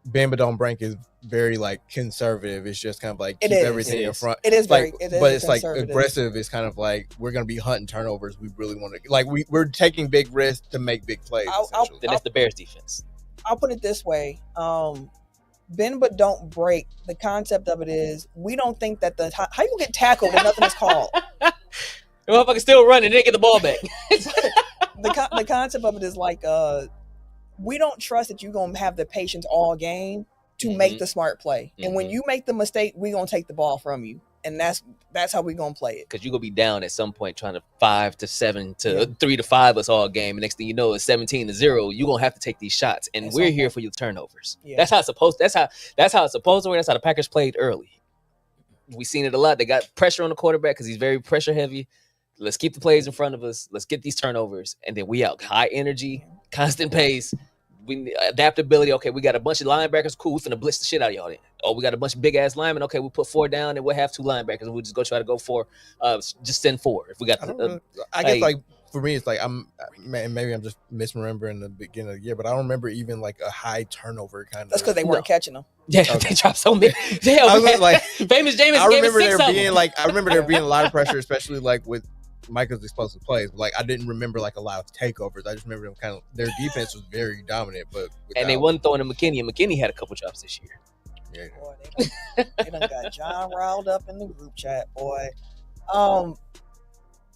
bend but don't break is very like conservative. It's just kind of like keep everything in front. It is like, very, but it's like aggressive. It's kind of like we're gonna be hunting turnovers. We really want to like we're taking big risks to make big plays. Then that's the Bears defense. I'll put it this way: bend but don't break. The concept of it is we don't think that how you get tackled and nothing is called. The motherfucker still running, they didn't get the ball back. The concept of it is like we don't trust that you're gonna have the patience all game to make the smart play. And when you make the mistake, we're gonna take the ball from you. And that's how we're gonna play it. Because you're gonna be down at some point trying to 5-7 to 3-5 us all game. And next thing you know, it's 17-0. You're gonna have to take these shots. And we're here for your turnovers. Yeah. That's how it's supposed to work. That's how the Packers played early. We've seen it a lot. They got pressure on the quarterback because he's very pressure heavy. Let's keep the plays in front of us. Let's get these turnovers. And then we out. High energy, constant pace. We adaptability. Okay, we got a bunch of linebackers. Cool, we're finna blitz the shit out of y'all then. Oh, we got a bunch of big ass linemen. Okay, we put 4 down and we'll have 2 linebackers. And we'll just go try to go for just send 4. If we got I guess like for me it's like maybe I'm just misremembering the beginning of the year, but I don't remember even like a high turnover kind of. That's because they weren't catching them. Yeah, they dropped so many. Damn, I was like famous Jameis. I remember there being a lot of pressure, especially like with Michael's explosive plays. But like I didn't remember like a lot of takeovers. I just remember them kind of their defense was very dominant, but and they wasn't throwing to McKinney, and McKinney had a couple drops this year. Yeah. Boy, they done got John riled up in the group chat, boy.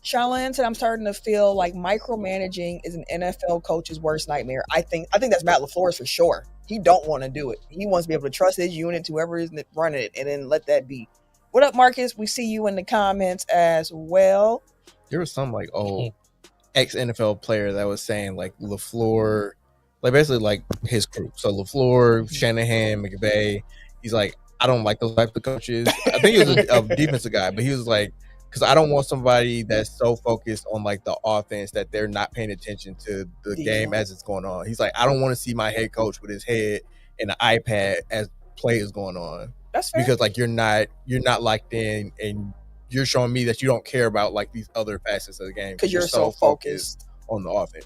Charlotte said, I'm starting to feel like micromanaging is an NFL coach's worst nightmare. I think that's Matt LaFleur's for sure. He don't want to do it. He wants to be able to trust his unit to whoever is running it and then let that be. What up, Marcus? We see you in the comments as well. There was some like old ex-NFL player that was saying like LaFleur, like basically like his crew. So LaFleur, Shanahan, McVay, he's like, I don't like those types of coaches. I think he was a defensive guy, but he was like, because I don't want somebody that's so focused on like the offense that they're not paying attention to the game as it's going on. He's like, I don't want to see my head coach with his head in the iPad as play is going on. That's fair. Because like you're not locked in and you're showing me that you don't care about like these other facets of the game because you're so focused on the offense.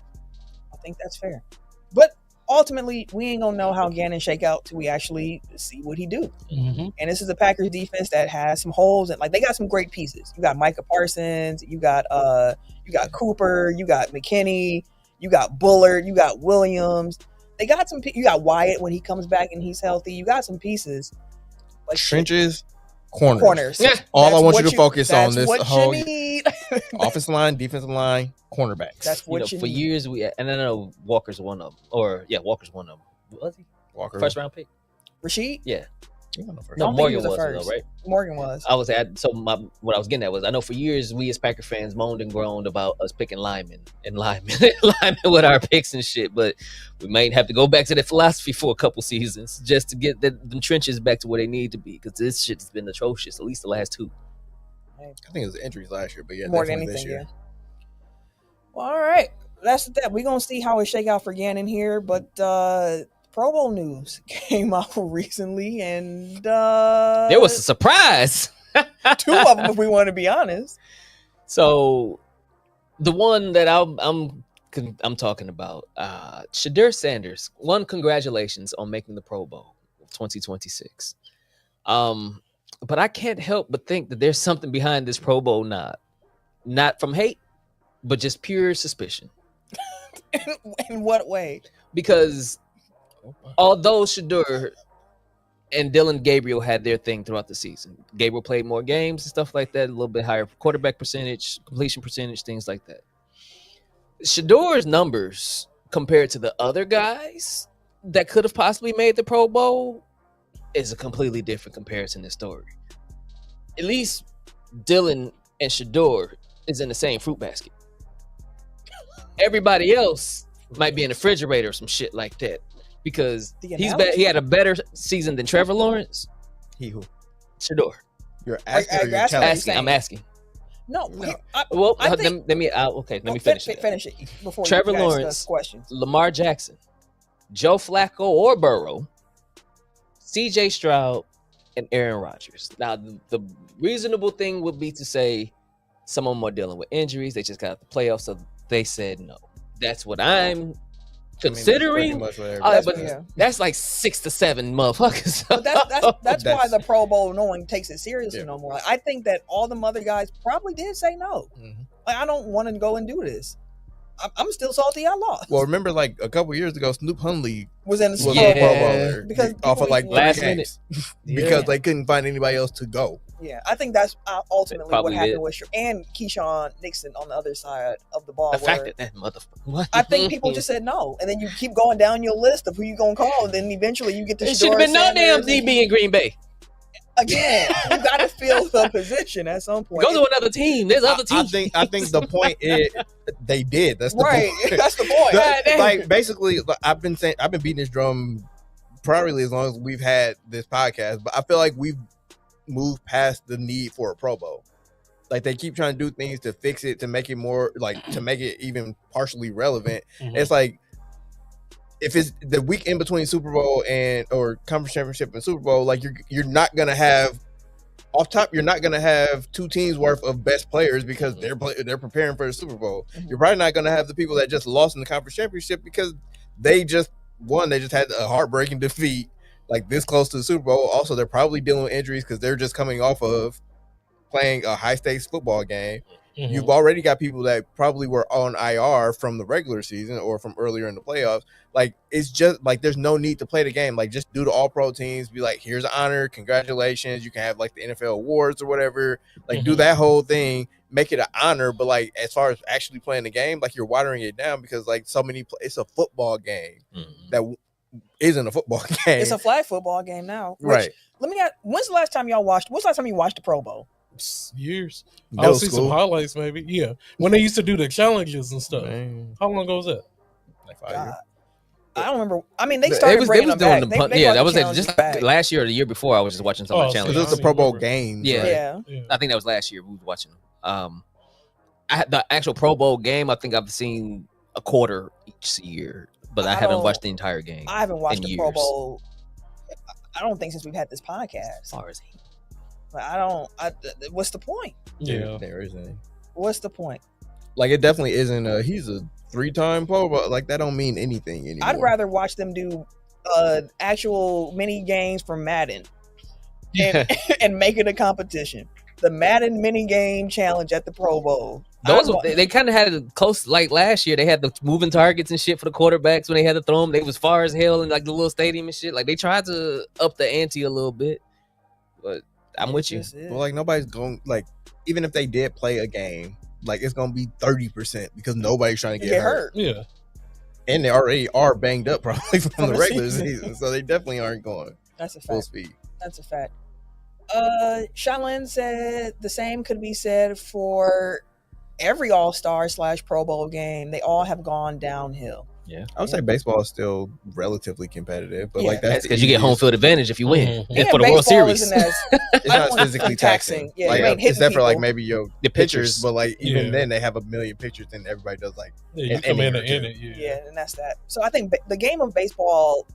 I think that's fair, but ultimately we ain't gonna know how Gannon shake out till we actually see what he do. And this is a Packers defense that has some holes and like they got some great pieces. You got Micah Parsons, you got Cooper, you got McKinney, you got Bullard, you got Williams. They got some. You got Wyatt when he comes back and he's healthy. You got some pieces. Like trenches. Corners. Yeah. All I want you to focus on this whole need. offensive line, defensive line, cornerbacks. That's what you for need. years and I know Walker's one of them. Walker's one of them. Was he? Walker. First round pick. Rashid? Yeah. No, Morgan was though, right? Morgan was. What I was getting at was I know for years we as Packer fans moaned and groaned about us picking linemen with our picks and shit, but we might have to go back to that philosophy for a couple seasons just to get them trenches back to where they need to be because this shit's been atrocious, at least the last 2. I think it was injuries last year, but yeah, more than anything, this year. Yeah. Well, all right. That's that. We're gonna see how it shake out for Gannon here, but Pro Bowl news came out recently, and there was a surprise. 2 of them, if we want to be honest. So, the one that I'm talking about, Shedeur Sanders. One, congratulations on making the Pro Bowl 2026. But I can't help but think that there's something behind this Pro Bowl nod, not from hate, but just pure suspicion. In what way? Because although Shedeur and Dylan Gabriel had their thing throughout the season, Gabriel played more games and stuff like that, a little bit higher quarterback percentage, completion percentage, things like that. Shedeur's numbers compared to the other guys that could have possibly made the Pro Bowl is a completely different comparison and story. At least Dylan and Shedeur is in the same fruit basket. Everybody else might be in the refrigerator or some shit like that because The he analogy? had a better season than Trevor Lawrence. He who? Shedeur. You're asking. Or you're that's what telling? I'm Asking. I'm saying. asking. No. Well, I think, let me finish it. Finish it before Trevor you guys Lawrence, discuss questions. Lamar Jackson, Joe Flacco or Burrow, CJ Stroud, and Aaron Rodgers. Now, the reasonable thing would be to say some of them are dealing with injuries. They just got out the playoffs, so they said no. That's what I'm considering. But that's like 6 to 7 motherfuckers. But that's why the Pro Bowl no one takes it seriously no more. Like, I think that all them other guys probably did say no. Like, I don't want to go and do this. I'm still salty I lost. Well, remember, like a couple years ago, Snoop Hundley was in the was Yeah. a Pro Bowler Because off of like people- Last games minute. because they couldn't find anybody else to go. Yeah, I think that's ultimately what Probably happened did. with and Keyshawn Nixon on the other side of the ball. The fact where that motherfucker. What? I think people just said no, and then you keep going down your list of who you gonna call, and then eventually you get to. It should have been no damn DB in Green Bay. Again, you got to fill the position at some point. Go to another team. There's other teams. I think the point is they did. That's the Right, point. that's the point. God damn. Like basically, I've been beating this drum probably as long as we've had this podcast, but I feel like we've moved past the need for a Pro Bowl. Like they keep trying to do things to fix it, to make it more like to make it even partially relevant. It's like if it's the week in between Super Bowl and or conference championship and Super Bowl, like you're not gonna have off top, you're not gonna have two teams worth of best players because they're preparing for the Super Bowl. You're probably not gonna have the people that just lost in the conference championship because they just had a heartbreaking defeat like this close to the Super Bowl. Also, they're probably dealing with injuries because they're just coming off of playing a high stakes football game. You've already got people that probably were on IR from the regular season or from earlier in the playoffs. Like, it's just like there's no need to play the game. Like, just do the all pro teams. Be like, here's an honor. Congratulations. You can have like the NFL awards or whatever. Like, do that whole thing. Make it an honor. But like, as far as actually playing the game, like you're watering it down because like so many, it's a football game that isn't a football game. It's a flag football game now. Right. Let me ask, when's the last time you watched the Pro Bowl? Years. Middle I'll see school. some highlights, maybe. Yeah, when they used to do the challenges and stuff. Man, How long ago was that? like 5 God. years. I don't remember. I mean, they They started was bringing doing them back. the punt. They Yeah, brought that the was challenges just back. last year or the year before. I was just watching some of the Oh, challenges. Because it's I the Pro Bowl remember. games. Yeah. right? Yeah. I think that was last year we were watching. I had the actual Pro Bowl game. I think I've seen a quarter each year, but I I haven't don't- watched the entire game. I haven't watched in the Pro years. Bowl. I don't think since we've had this As podcast. far as Like, what's the point? Yeah. There isn't. What's the point? Like, it definitely isn't. He's a 3-time Pro Bowl. Like, that don't mean anything anymore. I'd rather watch them do actual mini games from Madden and make it a competition. The Madden mini game challenge at the Pro Bowl. those, they kind of had it close. Like last year, they had the moving targets and shit for the quarterbacks when they had to throw them. They was far as hell in like the little stadium and shit. Like they tried to up the ante a little bit, but I'm with you. Well, like, nobody's going, like, even if they did play a game, like, it's going to be 30% because nobody's trying to You get hurt. Yeah. And they already are banged up probably from the the regular season. season. So they definitely aren't going That's a full fact. speed. That's a fact. Shaolin said the same could be said for every All-Star / Pro Bowl game. They all have gone downhill. I would say baseball is still relatively competitive, but like That's that's because you get home field advantage if you win. Mhm. And for the World baseball Series. isn't as It's not physically taxing. Yeah, like, you ain't hitting except for like people. maybe your The pitchers, pitchers. but like even Yeah. then they have a million pitchers and everybody does like Yeah, you An come in inning or and two. in it. Yeah. yeah, and that's that. So I think the game of baseball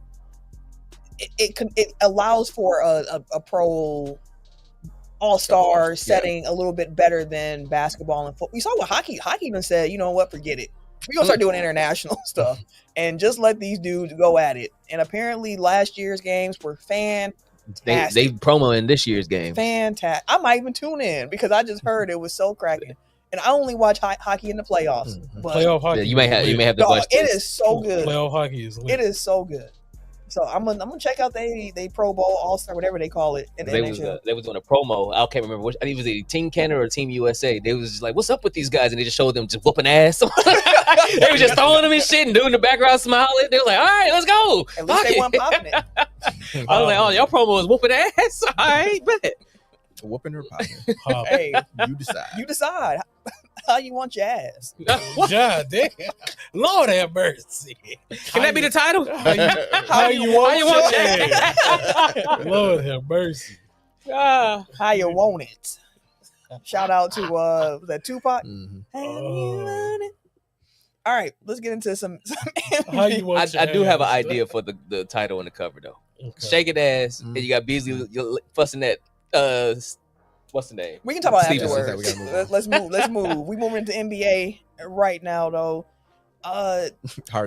it allows for a pro all-star setting a little bit better than basketball and football. We saw what hockey even said, you know what, forget it. We're gonna start doing international stuff and just let these dudes go at it. And apparently last year's games were They promo in this year's game. fantastic. I might even tune in because I just heard it was so cracking. And I only watch hockey in the playoffs. But Playoff hockey. Yeah, you may have the dog, watch it this. is so good. Playoff hockey is lit. It is so good. So I'm gonna check out they Pro Bowl All-Star, whatever they call it. In the They NHL. was doing a promo. I can't remember which. I think it was a Team Canada or Team USA. They was just like, "What's up with these guys?" And they just showed them just whooping ass. They were just throwing them and shit and doing the background smiling. They were like, "All right, let's go." At least they weren't popping it. I was like, "Oh, your promo is whooping ass." All right, bet. whooping or popping. Pop. Hey, You decide. you decide. How you want your ass? God damn. Lord have mercy. Can that be the title? How you want your your ass? Lord have mercy. How you want it? Shout out to that Tupac. Mhm. How you want it? All right, let's get into some How you want your I do have an ass? idea for the title and the cover though. Okay. Shake it ass, Mhm. and you got Beasley fussing at what's the name? We can talk about it Stevens. afterwards. We gotta move on. Let's move. We moving into NBA right now though. Hard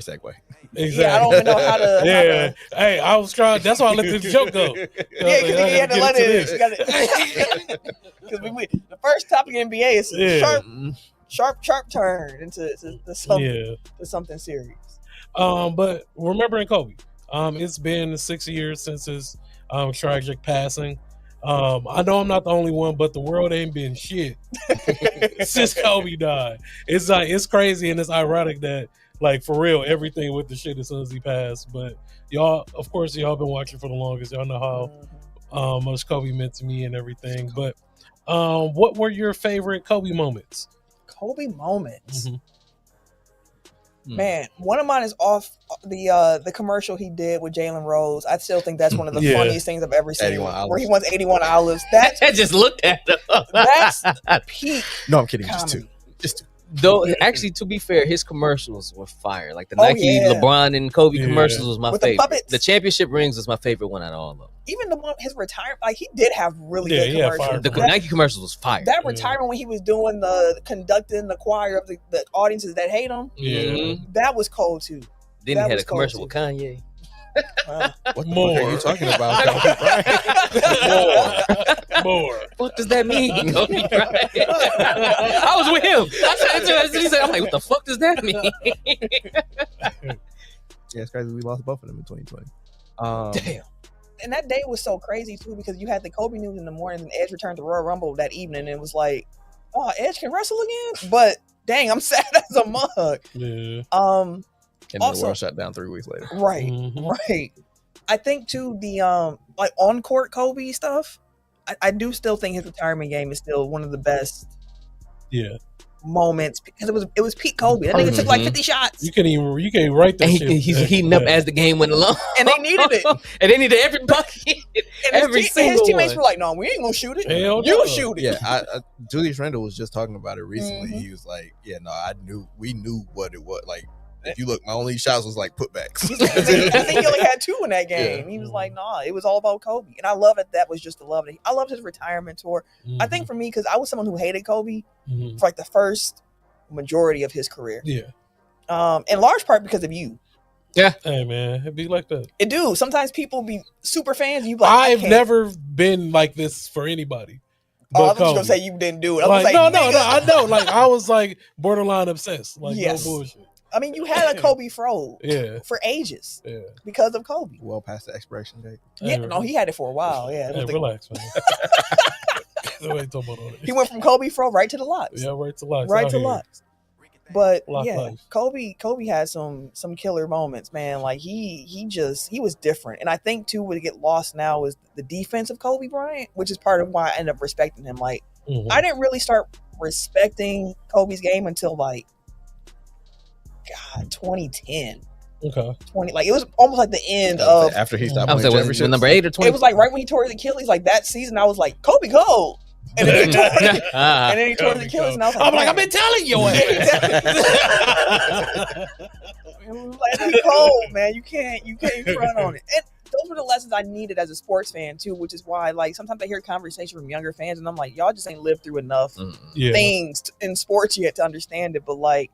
segue. Exactly. Yeah, I don't even know how to. Yeah. Hey, I was trying. That's why I looked at the joke though. Yeah, because you had to let it. Because the first topic in NBA is sharp turn into something serious. But remembering Kobe, it's been 6 years since his tragic passing. I know I'm not the only one, but the world ain't been shit since Kobe died. It's like it's crazy and it's ironic that like for real everything with the shit as soon as he passed. But y'all, of course, y'all been watching for the longest. Y'all know how much Kobe meant to me and everything. But what were your favorite Kobe moments? Kobe moments. Mm-hmm. Man, one of mine is off the commercial he did with Jalen Rose. I still think that's one of the Yeah. funniest things I've ever seen. 81 olives. Where he wants 81 olives. That's I just looked at them. that's peak No, I'm kidding. comedy. Just two. Though, actually, to be fair, his commercials were fire. Like the Oh, Nike, yeah. LeBron, and Kobe Yeah. commercials was my With the favorite. puppets. The championship rings was my favorite one out of all of them. Even the one his retirement, like he did have really Yeah, good yeah, commercials. fire The commercials. Nike commercials was fire. That retirement when he was doing conducting the choir of the audiences that hate him, Yeah. Mhm. that was cold too. Then That he had was a commercial cold, with Kanye. What the More. fuck are you talking about? Kobe Bryant? More. What does that mean? Kobe Bryant? I was with him. I'm like, what the fuck does that mean? Yeah, it's crazy. We lost both of them in 2020. Damn. And that day was so crazy too because you had the Kobe news in the morning and Edge returned to Royal Rumble that evening and it was like, oh, Edge can wrestle again? But dang, I'm sad as a mug. Yeah. And Also- the world shut down 3 weeks later. Right. Mhm. Right. I think too the like on court Kobe stuff, I do still think his retirement game is still one of the best Yeah. moments because it was peak Kobe. That nigga took like Mhm. 50 shots You can't write that And shit. he's heating up as the game went along. and they needed it. And they needed every bucket. And Every his single teammates one. were like, "No, we ain't gonna shoot it. Hell You no. shoot it." Yeah, Julius Randle was just talking about it recently. Mhm. He was like, "Yeah, no, we knew what it was. Like, if you look, my only shots was like putbacks." I think he only had 2 in that game. Yeah. He was like, "Nah, it was all about Kobe," and I love it. That was just the love. I loved his retirement tour. I think for me, because I was someone who hated Kobe Mhm. for like the first majority of his career, Yeah. in large part because of you. Hey man, it be like that. It do. Sometimes people be super fans. And you be like, I've I can't. never been like this for anybody. Oh, I was But just gonna say Kobe. you didn't do it. I was Like, like, no, nigga. I know. Like I was like borderline obsessed. Like Yes. no bullshit. I mean, you had a Kobe fro Yeah. for ages Yeah. because of Kobe. Well past the expiration date. Yeah, Hey, no, he had it for a while. Yeah, it Hey, was the- relax, man. Nobody talking about all he this. went from Kobe fro right to the locks. Yeah, right to locks. Right out to here. locks. But Lock yeah, life. Kobe had some killer moments, man. Like he was different. And I think too what get lost now is the defense of Kobe Bryant, which is part of why I ended up respecting him. Like Mhm. I didn't really start respecting Kobe's game until like 2010. Okay. 20 like it was almost like the end of After he stopped I was winning like, was championships. number 8 or 20? it was like right when he tore his Achilles, like that season I was like, Kobe cold. And then he tore, and then he tore his Achilles and I was like, I'm like, I've been telling you. Like, cold, man. You can't front on it. And those were the lessons I needed as a sports fan too, which is why like sometimes I hear conversation from younger fans and I'm like, y'all just ain't lived through enough Yeah. things in sports yet to understand it. But like,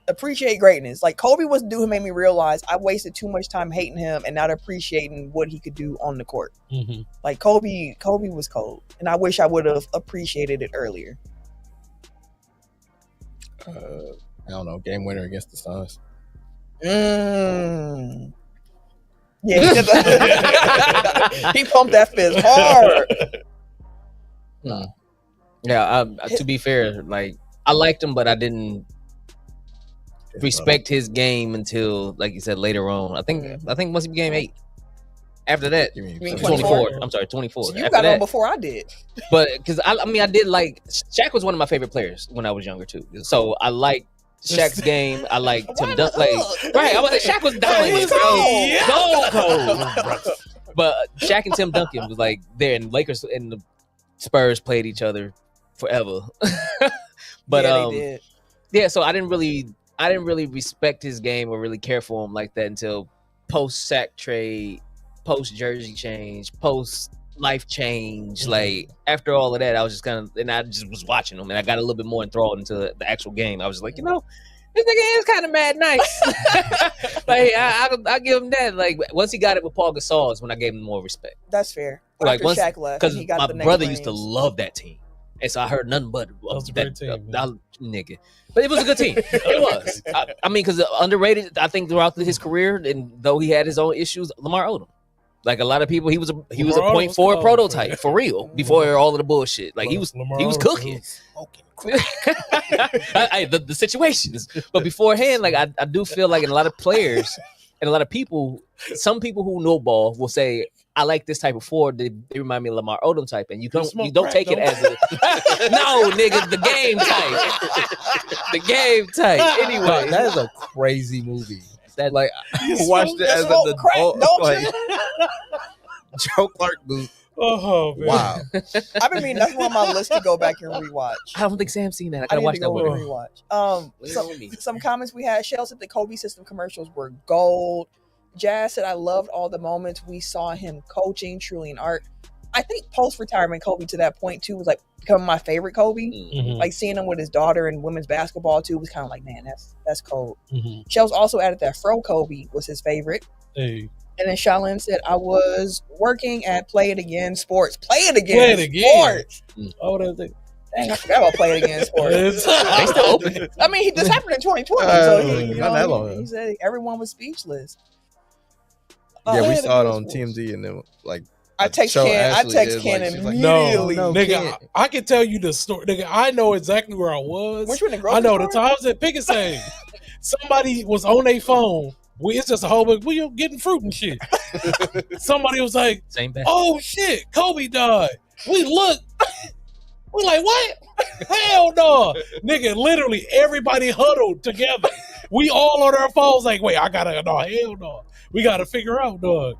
appreciate greatness. Like Kobe was due, who made me realize I wasted too much time hating him and not appreciating what he could do on the court. Mhm. Like Kobe was cold, and I wish I would have appreciated it earlier. I don't know, game winner against the Suns. Yeah, he, did that. He pumped that fist hard. Yeah, to be fair, like I liked him, but I didn't respect his game until, like you said, later on. I think once he became 8. After that, You mean mean 24. I'm sorry, 24. So you After got that, on before I did. but because I mean, I did like Shaq was one of my favorite pplayers when I was younger too. So I liked Shaq's game. I like Tim Duncan. Like, right, I was like Shaq was dying, bro. Cold. But Shaq and Tim Duncan was like there, and Lakers and the Spurs played each other forever. But yeah, they did. yeah, so I didn't really respect his game or really care for him like that until post sack trade, post jersey change, post life change. Like after all of that, I was just kind of, and I just was watching him, and I got a little bit more enthralled into the actual game. I was like, you know, this nigga is kind of mad nice. Like I give him that. Like once he got it with Paul Gasol is when I gave him more respect. That's fair. Like After once, Shaq left, because he got my the brother name used to rings. love that team, and so I heard nothing but was a great team, nigga. But it was a good team. It was. I mean, because underrated. I think throughout his career, and though he had his own issues, Lamar Odom. Like a lot of people, he was a Lamar point Odom's forward cold, prototype man. for real. Before all of the bullshit, like he was cooking. The situations, but beforehand, like I do feel like in a lot of players and a lot of people, some people who know ball will say, I like this type of forward. They remind me of Lamar Odom type, and you don't take it as a no, nigga. The game type, the game type. Anyway, God, that is a crazy movie. that Like I watched it as an smoke crack, adult. don't Like, Joe Clark movie. Oh man. Wow. I've been meaning that's on my list to go back and rewatch. I don't think Sam's seen that. I I gotta need watch to that go one. and rewatch. Some comments we had. Shell said the Kobe system commercials were gold. Jazz said I loved all the moments we saw him coaching, truly an art. I think post retirement Kobe to that point too was like becoming my favorite Kobe. Mhm. Like seeing him with his daughter in women's basketball too was kind of like, man, that's cold. Mhm. Shell's also added that Fro Kobe was his favorite. Hey, And then Shaolin said, I was working at Play It Again Sports. Play It Again Play It Again. Sports. oh, that thing. Dang, I forgot about Play It Again Sports. They still open. I mean, this happened in 2020. So he, Not that long. he said everyone was speechless. Yeah, we Play It saw it Again on Sports. TMZ, and then like I text show Ken. I Ashley text is, Ken like, she's like, immediately. No, Nigga, Ken. I can tell you the story. Nigga, I know exactly where I was. Which one? The I grocery know the store? times at Pick and Save. Somebody was on their phone. It's just a whole bunch. We getting fruit and shit. Somebody was like, Same bag. "Oh shit, Kobe died." We look. We're like, what? Hell no, nigga! Literally, everybody huddled together. We all on our phones, like, wait, hell no. We gotta figure out, dog.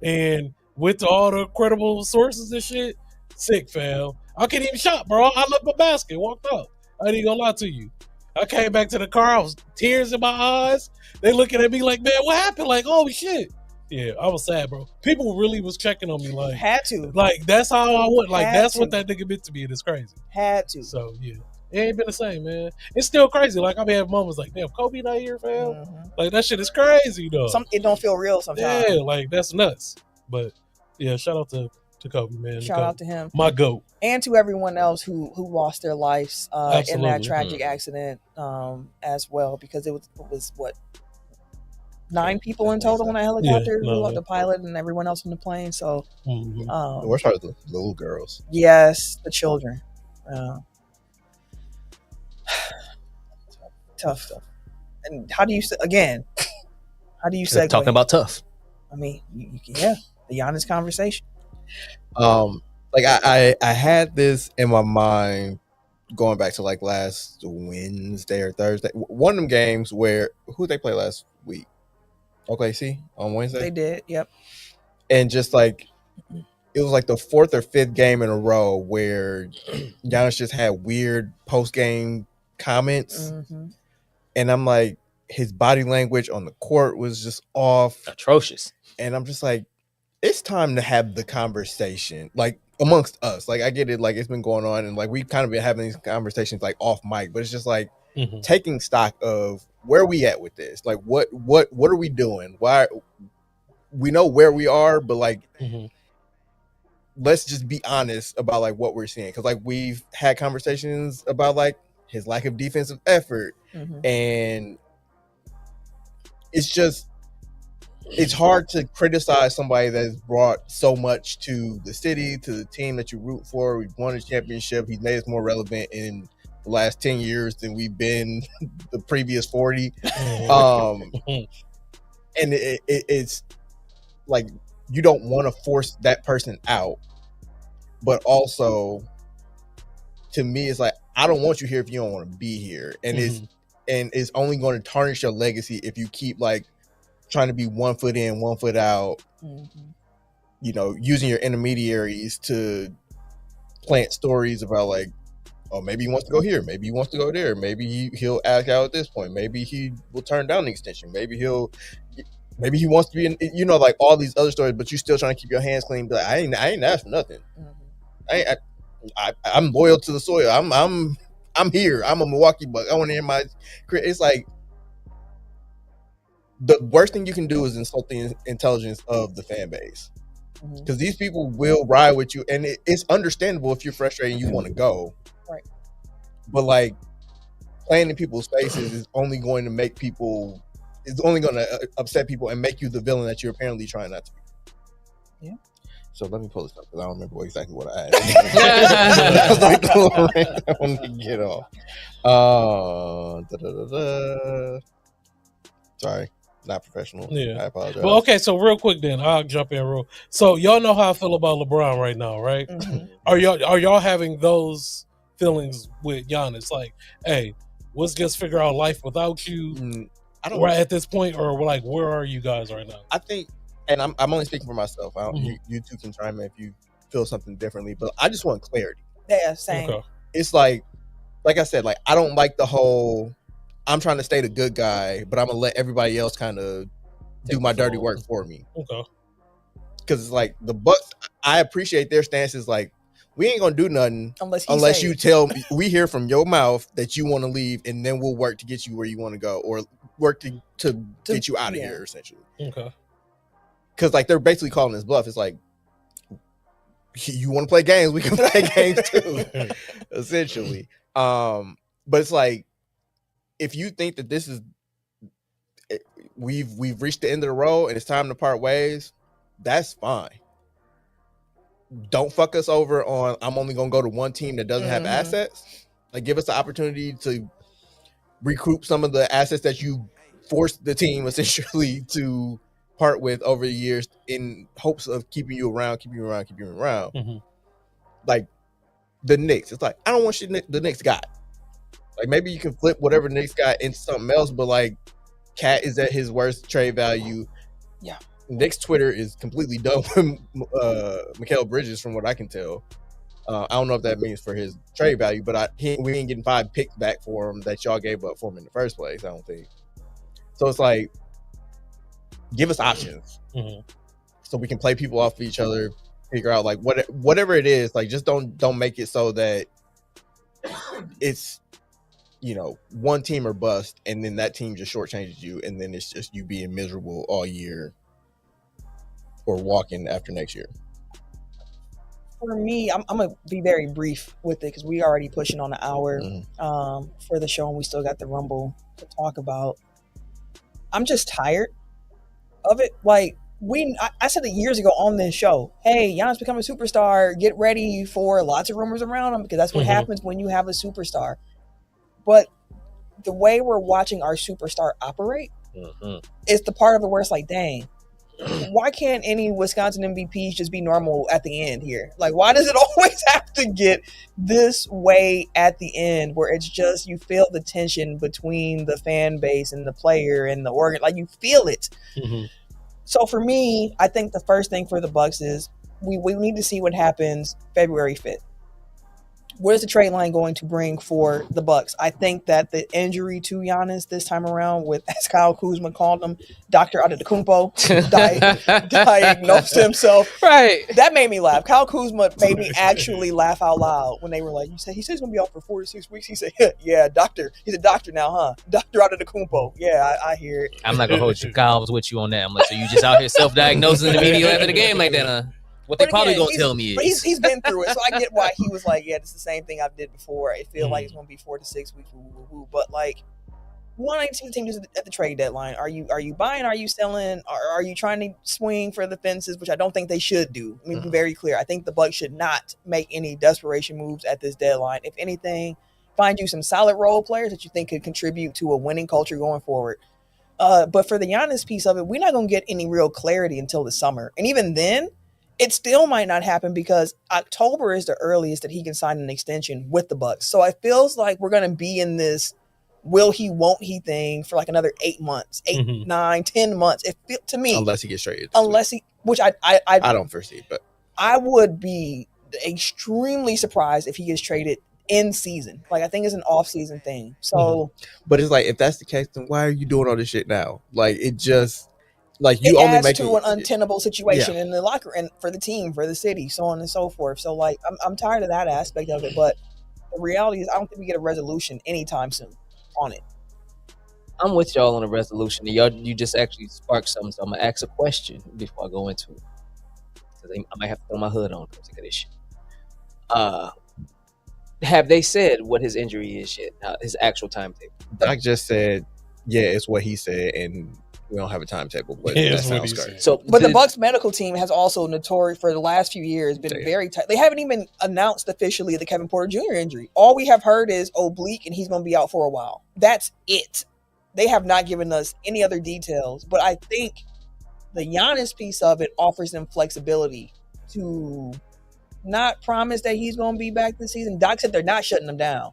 And with all the credible sources and shit, sick, fam. I couldn't even shop, bro. I left my basket, walked out. I ain't gonna lie to you. I came back to the car, I was tears in my eyes. They looking at me like, man, what happened? Like, oh shit. Yeah, I was sad, bro. People really was checking on me, Had to. like that's how I went. Like, Had that's to. what that nigga meant to me, and it's crazy. Had to. So yeah, it ain't been the same, man. It's still crazy. Like I be having moments like, damn, Kobe not here, fam. Mhm. Like that shit is crazy, though. It don't feel real sometimes. Yeah, like that's nuts. But yeah, shout out to Kobe, man. Shout out to him. my goat. And to everyone else who lost their lives in that Absolutely. tragic accident as well, because it was what, 9 people in total on that helicopter, the pilot and everyone else on the plane. So Mhm. The worst part is the little girls. yes, the children. Tough. And how do you segue? Talking about tough. I mean, the Giannis conversation. Like I had this in my mind going back to like last Wednesday or Thursday. One of them games where who they play last week? OKC on Wednesday. They did, yep. And just like it was like the 4th or 5th game in a row where Giannis just had weird post game comments, Mm-hmm. and I'm like, his body language on the court was just off, Atrocious. and I'm just like, it's time to have the conversation, like amongst us. Like I get it, like it's been going on, and like we've kind of been having these conversations like off mic, but it's just like Mhm. taking stock of where we at with this. Like what are we doing? Why we know where we are, but like Mhm. let's just be honest about like what we're seeing, because like we've had conversations about like his lack of defensive effort, Mm-hmm. and it's hard to criticize somebody that's brought so much to the city, to the team that you root for. We've won a championship. He's made us more relevant in the last 10 years than we've been the previous 40. Mhm. And it's like you don't want to force that person out, but also to me, it's like, I don't want you here if you don't want to be here, and it's only going to tarnish your legacy if you keep like trying to be 1 foot in, 1 foot out. You know, using your intermediaries to plant stories about like, oh, maybe he wants to go here, maybe he wants to go there, maybe he'll ask out at this point, maybe he will turn down the extension, maybe he wants to be in, you know, like all these other stories, but you still trying to keep your hands clean. But I ain't asked for nothing. I'm loyal to the soil. I'm here. I'm a Milwaukee Buck. I want to hear my. It's like the worst thing you can do is insult the intelligence of the fan base, because these people will ride with you, and it's understandable if you're frustrated and you want to go. Right. But like playing in people's faces is only going to make people. It's only going to upset people and make you the villain that you're apparently trying not to be. Yeah. So let me pull this up because I don't remember exactly what I asked. I was like, I want to get off. Sorry, not professional. Yeah. I apologize. Well, okay, so real quick then, I'll jump in real. So y'all know how I feel about LeBron right now, right? Are y'all having those feelings with Giannis? Like, hey, let's just figure out life without you. I don't. Right at this point, or like, where are you guys right now? I think, and I'm only speaking for myself. I don't, you two can chime in if you feel something differently, but I just want clarity. Yeah, same. Okay. It's like I said, like I don't like the whole. I'm trying to stay the good guy, but I'm gonna let everybody else kind of do my dirty work for me. Okay. Because it's like the Bucks, I appreciate their stance. Is like, we ain't gonna do nothing unless you tell me. We hear from your mouth that you want to leave, and then we'll work to get you where you want to go, or work to get you out of here, essentially. Okay. Because like they're basically calling this bluff. It's like, you want to play games, we can play games too, essentially. But it's like, if you think that this is, we've reached the end of the road and it's time to part ways, that's fine. Don't fuck us over on, I'm only gonna go to one team that doesn't have assets. Like, give us the opportunity to recoup some of the assets that you forced the team essentially to part with over the years in hopes of keeping you around. Like the Knicks, it's like, I don't want shit the Knicks got. Like, maybe you can flip whatever the Knicks got into something else, but like Cat is at his worst trade value. Yeah. Knicks Twitter is completely done with Mikal Bridges, from what I can tell. I don't know if that means for his trade value, but we ain't getting 5 picks back for him that y'all gave up for him in the first place, I don't think. So it's like, give us options so we can play people off of each other, figure out like whatever it is. Like, just don't make it so that it's, you know, one team or bust, and then that team just shortchanges you, and then it's just you being miserable all year or walking after next year. For me, I'm gonna be very brief with it because we already pushing on an hour for the show, and we still got the Rumble to talk about. I'm just tired of it. Like, I said it years ago on this show. Hey, Giannis become a superstar. Get ready for lots of rumors around him, because that's what happens when you have a superstar. But the way we're watching our superstar operate is the part of it where it's like, dang, why can't any Wisconsin MVPs just be normal at the end here? Like, why does it always have to get this way at the end, where it's just, you feel the tension between the fan base and the player and the organ, like you feel it. So for me, I think the first thing for the Bucks is we need to see what happens February 5th. What is the trade line going to bring for the Bucks? I think that the injury to Giannis this time around, with, as Kyle Kuzma called him, Dr. Antetokounmpo diagnosed himself. Right. That made me laugh. Kyle Kuzma made me actually laugh out loud when they were like, he said he's going to be out for 4 to 6 weeks. He said, yeah, doctor. He's a doctor now, huh? Dr. Antetokounmpo. Yeah, I hear it. I'm not going to hold you. Kyle was with you on that. I'm like, so you just out here self-diagnosing the media after the game like that, huh? What they probably gonna tell me is, but he's been through it, so I get why he was like, yeah, this is the same thing I've did before. I feel like it's gonna be 4 to 6 weeks, but like, one, I see the team just at the trade deadline. Are you buying? Are you selling? Are you trying to swing for the fences, which I don't think they should do? Let me be very clear. I think the Bucks should not make any desperation moves at this deadline. If anything, find you some solid role players that you think could contribute to a winning culture going forward. But for the Giannis piece of it, we're not going to get any real clarity until the summer. And even then, it still might not happen because October is the earliest that he can sign an extension with the Bucks. So it feels like we're going to be in this will he, won't he thing for like another 8 months, 9, 10 months. To me, unless he gets traded. Which I don't foresee, but I would be extremely surprised if he gets traded in season. Like, I think it's an off-season thing. So, but it's like, if that's the case, then why are you doing all this shit now? Like, it just like you only make to an untenable situation in the locker and for the team, for the city, so on and so forth. So, like, I'm tired of that aspect of it. But the reality is, I don't think we get a resolution anytime soon on it. I'm with y'all on a resolution. You just actually sparked something. So I'm gonna ask a question before I go into it. Because I might have to throw my hood on because of this shit. Have they said what his injury is yet? His actual timetable? Doc just said, yeah, it's what he said, and we don't have a timetable. But Yeah, that it's what sounds he great. said. So, But the Bucks medical team has also notorious for the last few years been very tight. They haven't even announced officially the Kevin Porter Jr. injury. All we have heard is oblique, and he's going to be out for a while. That's it. They have not given us any other details. But I think the Giannis piece of it offers them flexibility to not promise that he's going to be back this season. Doc said they're not shutting him down.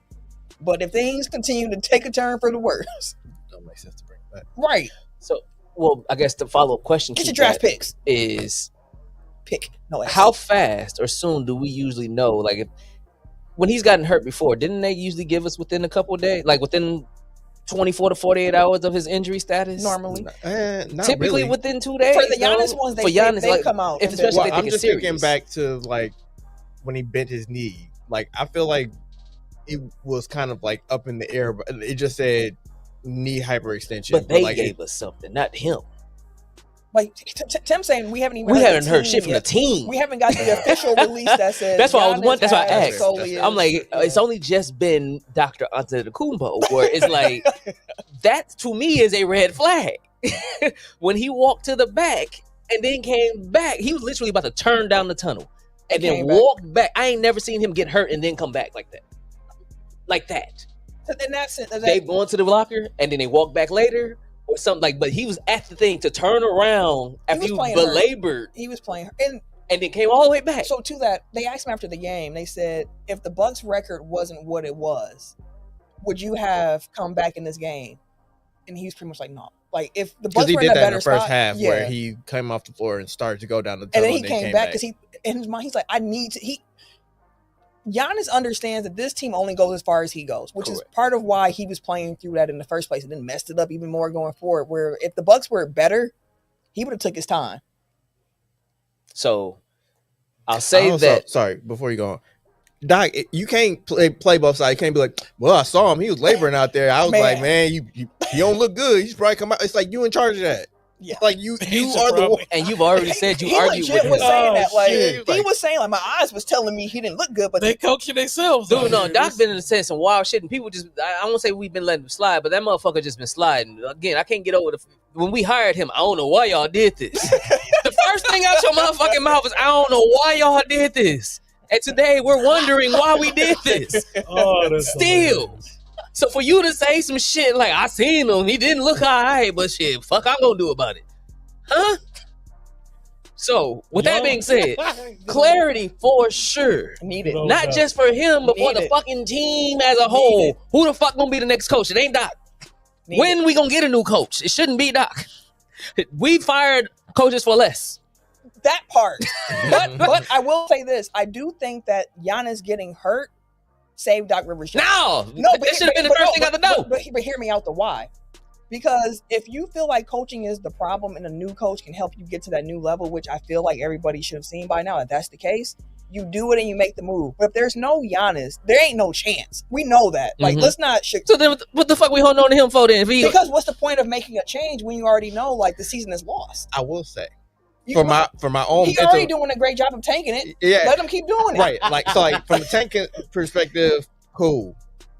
But if things continue to take a turn for the worse. Don't make sense to bring it back. Right. So, well, I guess the follow-up question Get your draft picks. Is No, how fast or soon do we usually know? Like, when he's gotten hurt before, didn't they usually give us within a couple of days? Like, within 24 to 48 hours of his injury status? Normally. Not Typically really. within 2 days. For the Giannis ones, they come out. If especially they I'm think it's just serious. thinking back to, like, when he bent his knee. Like, I feel like it was kind of, like, up in the air. But it just said knee hyperextension. But they like, gave us something, not him. Like Tim saying, we haven't heard shit from the team. We haven't got the official release that says. That's why that's why I asked. Soleus. I'm like, it's only just been Dr. Antetokounmpo, where it's like that to me is a red flag. When he walked to the back and then came back, he was literally about to turn down the tunnel and then walk back. I ain't never seen him get hurt and then come back like that. Like that. So in that sense, they go into the locker and then they walk back later. Or something like, but he was at the thing to turn around after he belabored. He was playing her, and then came all the way back. So to that, they asked him after the game. They said, if the Bucks record wasn't what it was, would you have come back in this game? And he was pretty much like, no. Like, if the Bucks were in a better spot, first half where he came off the floor and started to go down the tunnel, and then he came back because in his mind he's like, Giannis understands that this team only goes as far as he goes, which is part of why he was playing through that in the first place and then messed it up even more going forward, where if the Bucks were better, he would have took his time. So I'll say that. Sorry, before you go on. Doc, you can't play both sides. You can't be like, well, I saw him. He was laboring out there. I was like, man, you don't look good. You should probably come out. It's like you in charge of that. Yeah, like you are the one. And you've already said you argued with him. Was saying that, like, he was saying, like, my eyes was telling me he didn't look good, but they coaching themselves. Dude, no, Doc's been saying some wild shit, and people just—I won't say we've been letting him slide, but that motherfucker just been sliding. Again, I can't get over when we hired him. I don't know why y'all did this. The first thing out your motherfucking mouth is, I don't know why y'all did this, and today we're wondering why we did this. Still. Hilarious. So for you to say some shit like, I seen him, he didn't look all right, but shit, fuck, I'm gonna do about it. Huh? So, with that being said, clarity for sure. Needed. Not just for him, but for the fucking team as a whole. Who the fuck gonna be the next coach? It ain't Doc. When we gonna get a new coach? It shouldn't be Doc. We fired coaches for less. That part. But I will say this. I do think that Giannis getting hurt saved Doc Rivers' job. No, that should have been the first thing out the door. But hear me out the why. Because if you feel like coaching is the problem and a new coach can help you get to that new level, which I feel like everybody should have seen by now, if that's the case, you do it and you make the move. But if there's no Giannis, there ain't no chance. We know that. Like, let's not... So then what the fuck we holding on to him for then? Because what's the point of making a change when you already know, like, the season is lost? I will say. For my own... He's already doing a great job of tanking it. Yeah. Let him keep doing it. Right. Like from the tanking perspective, cool.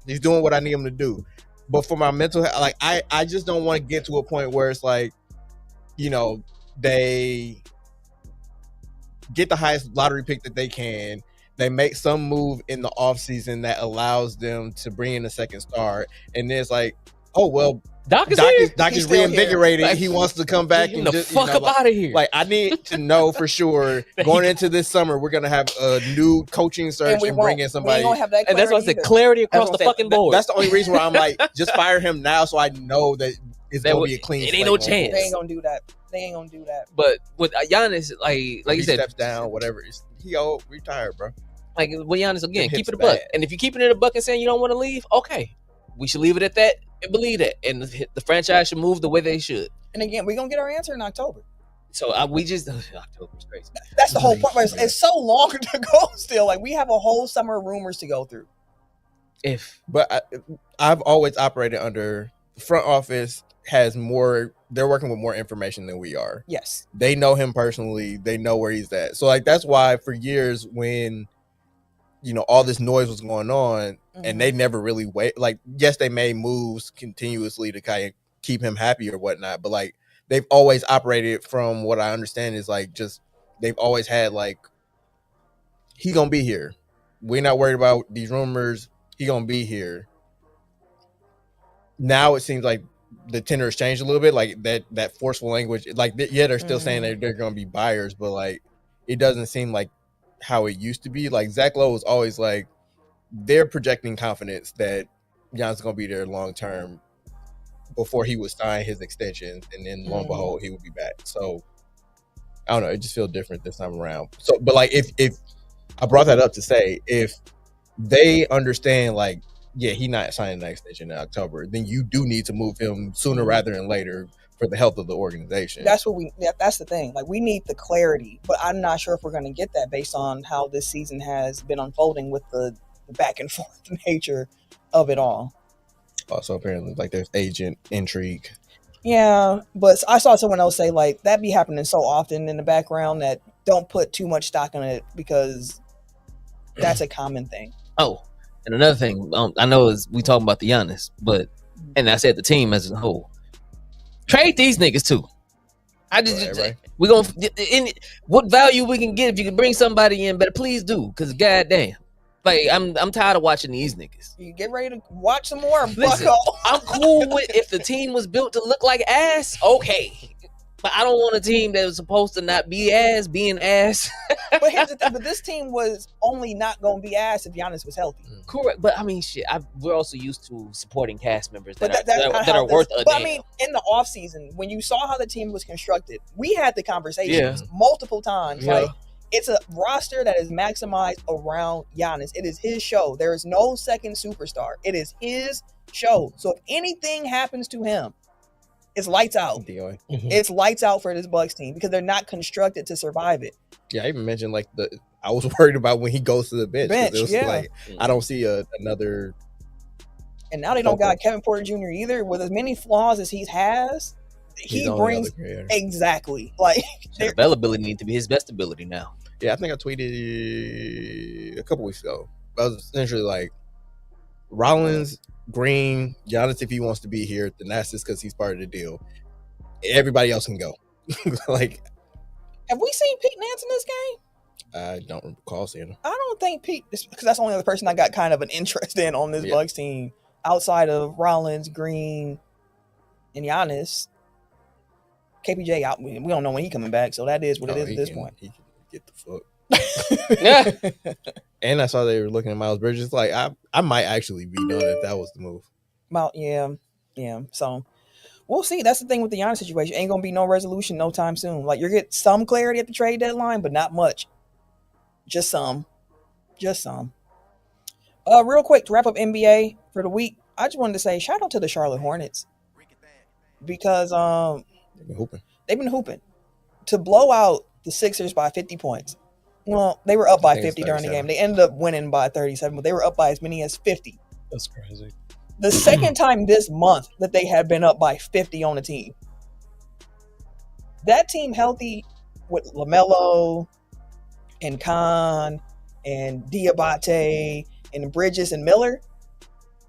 He's doing what I need him to do. But for my mental health, like I just don't want to get to a point where it's like, they get the highest lottery pick that they can. They make some move in the offseason that allows them to bring in a second star. And then it's like, oh well, Doc is Doc here. is, Doc He's is still here. reinvigorated. Like, He wants to come back Get and him the just, fuck up out of here. Like, I need to know for sure going into this summer, we're gonna have a new coaching search and bring in We somebody. ain't gonna have that and that's why I clarity said either. clarity That's across what the I'm saying. fucking board. That's the only reason why I'm like, just fire him now, so I know that it's That gonna would- be a clean. it ain't slate no going chance. forward. They ain't gonna do that. They ain't gonna do that. But with Giannis, like He you said, steps down, whatever. He old, retired, bro. like with Giannis again, Them keep hips it a buck. bad. And if you keep it in a buck and saying you don't want to leave, okay, we should leave it at that and believe that. And the franchise should move the way they should. And again, we're gonna get our answer in October. So we just October's crazy. That's the whole point. But it's so long to go still. Like we have a whole summer of rumors to go through. But I've always operated under front office has more. They're working with more information than we are. Yes. They know him personally. They know where he's at. So like that's why for years when all this noise was going on and they never really wait. Like yes, they made moves continuously to kind of keep him happy or whatnot. But like they've always operated from what I understand is like just they've always had like he gonna be here. We're not worried about these rumors. He gonna be here. Now it seems like the tenor has changed a little bit, like that forceful language. Like yeah, they're still saying that they're gonna be buyers, but like it doesn't seem like how it used to be. Like Zach Lowe was always like they're projecting confidence that Giannis gonna be there long term before he would sign his extension, and then lo and behold, he would be back. So I don't know, it just feels different this time around. So, but like if I brought that up to say if they understand like yeah, he's not signing the extension in October, then you do need to move him sooner rather than later for the health of the organization. That's the thing. Like we need the clarity, but I'm not sure if we're going to get that based on how this season has been unfolding with the back and forth nature of it all. Also, apparently, like there's agent intrigue. Yeah, but I saw someone else say like that be happening so often in the background that don't put too much stock on it because that's a common thing. Oh, and another thing, I know is we talking about the Giannis, but and I said the team as a whole. Trade these niggas too. Right. We gonna what value we can get if you can bring somebody in, better please do, because goddamn, like I'm tired of watching these niggas. You get ready to watch some more. Listen, Bucko. I'm cool with if the team was built to look like ass, okay. But I don't want a team that was supposed to not be ass being ass. But here's the thing. But this team was only not going to be ass if Giannis was healthy. Correct. But I mean, shit. We're also used to supporting cast members But that are worth a But damn. I mean, in the offseason, when you saw how the team was constructed, we had the conversations Yeah. multiple times. Yeah. Like, it's a roster that is maximized around Giannis. It is his show. There is no second superstar. It is his show. So if anything happens to him, it's lights out. It's lights out for this Bucks team because they're not constructed to survive it. Yeah, I even mentioned like I was worried about when he goes to the bench. 'Cause it was yeah. like I don't see another. And now they don't got Kevin Porter Jr. either. With as many flaws as he has, he brings exactly like His availability needs to be his best ability now. Yeah, I think I tweeted a couple weeks ago. I was essentially like Rollins, Green, Giannis, if he wants to be here, then that's just because he's part of the deal. Everybody else can go. Like, have we seen Pete Nance in this game? I don't recall seeing him. I don't think Pete, because that's the only other person I got kind of an interest in on this Bucks team outside of Rollins, Green, and Giannis. KPJ out. We don't know when he's coming back, so that is what it is at this point. He can get the fuck. And I saw they were looking at Miles Bridges. Like, I might actually be done if that was the move. Well, yeah. So we'll see. That's the thing with the Giannis situation. Ain't gonna be no resolution no time soon. Like, you're get some clarity at the trade deadline, but not much. Just some. Real quick to wrap up NBA for the week. I just wanted to say shout out to the Charlotte Hornets because they've been hooping to blow out the Sixers by 50 points. Well, they were up by 50 during the game. They ended up winning by 37, but they were up by as many as 50. That's crazy. The second time this month that they had been up by 50 on the team. That team healthy with LaMelo and Khan and Diabate and Bridges and Miller,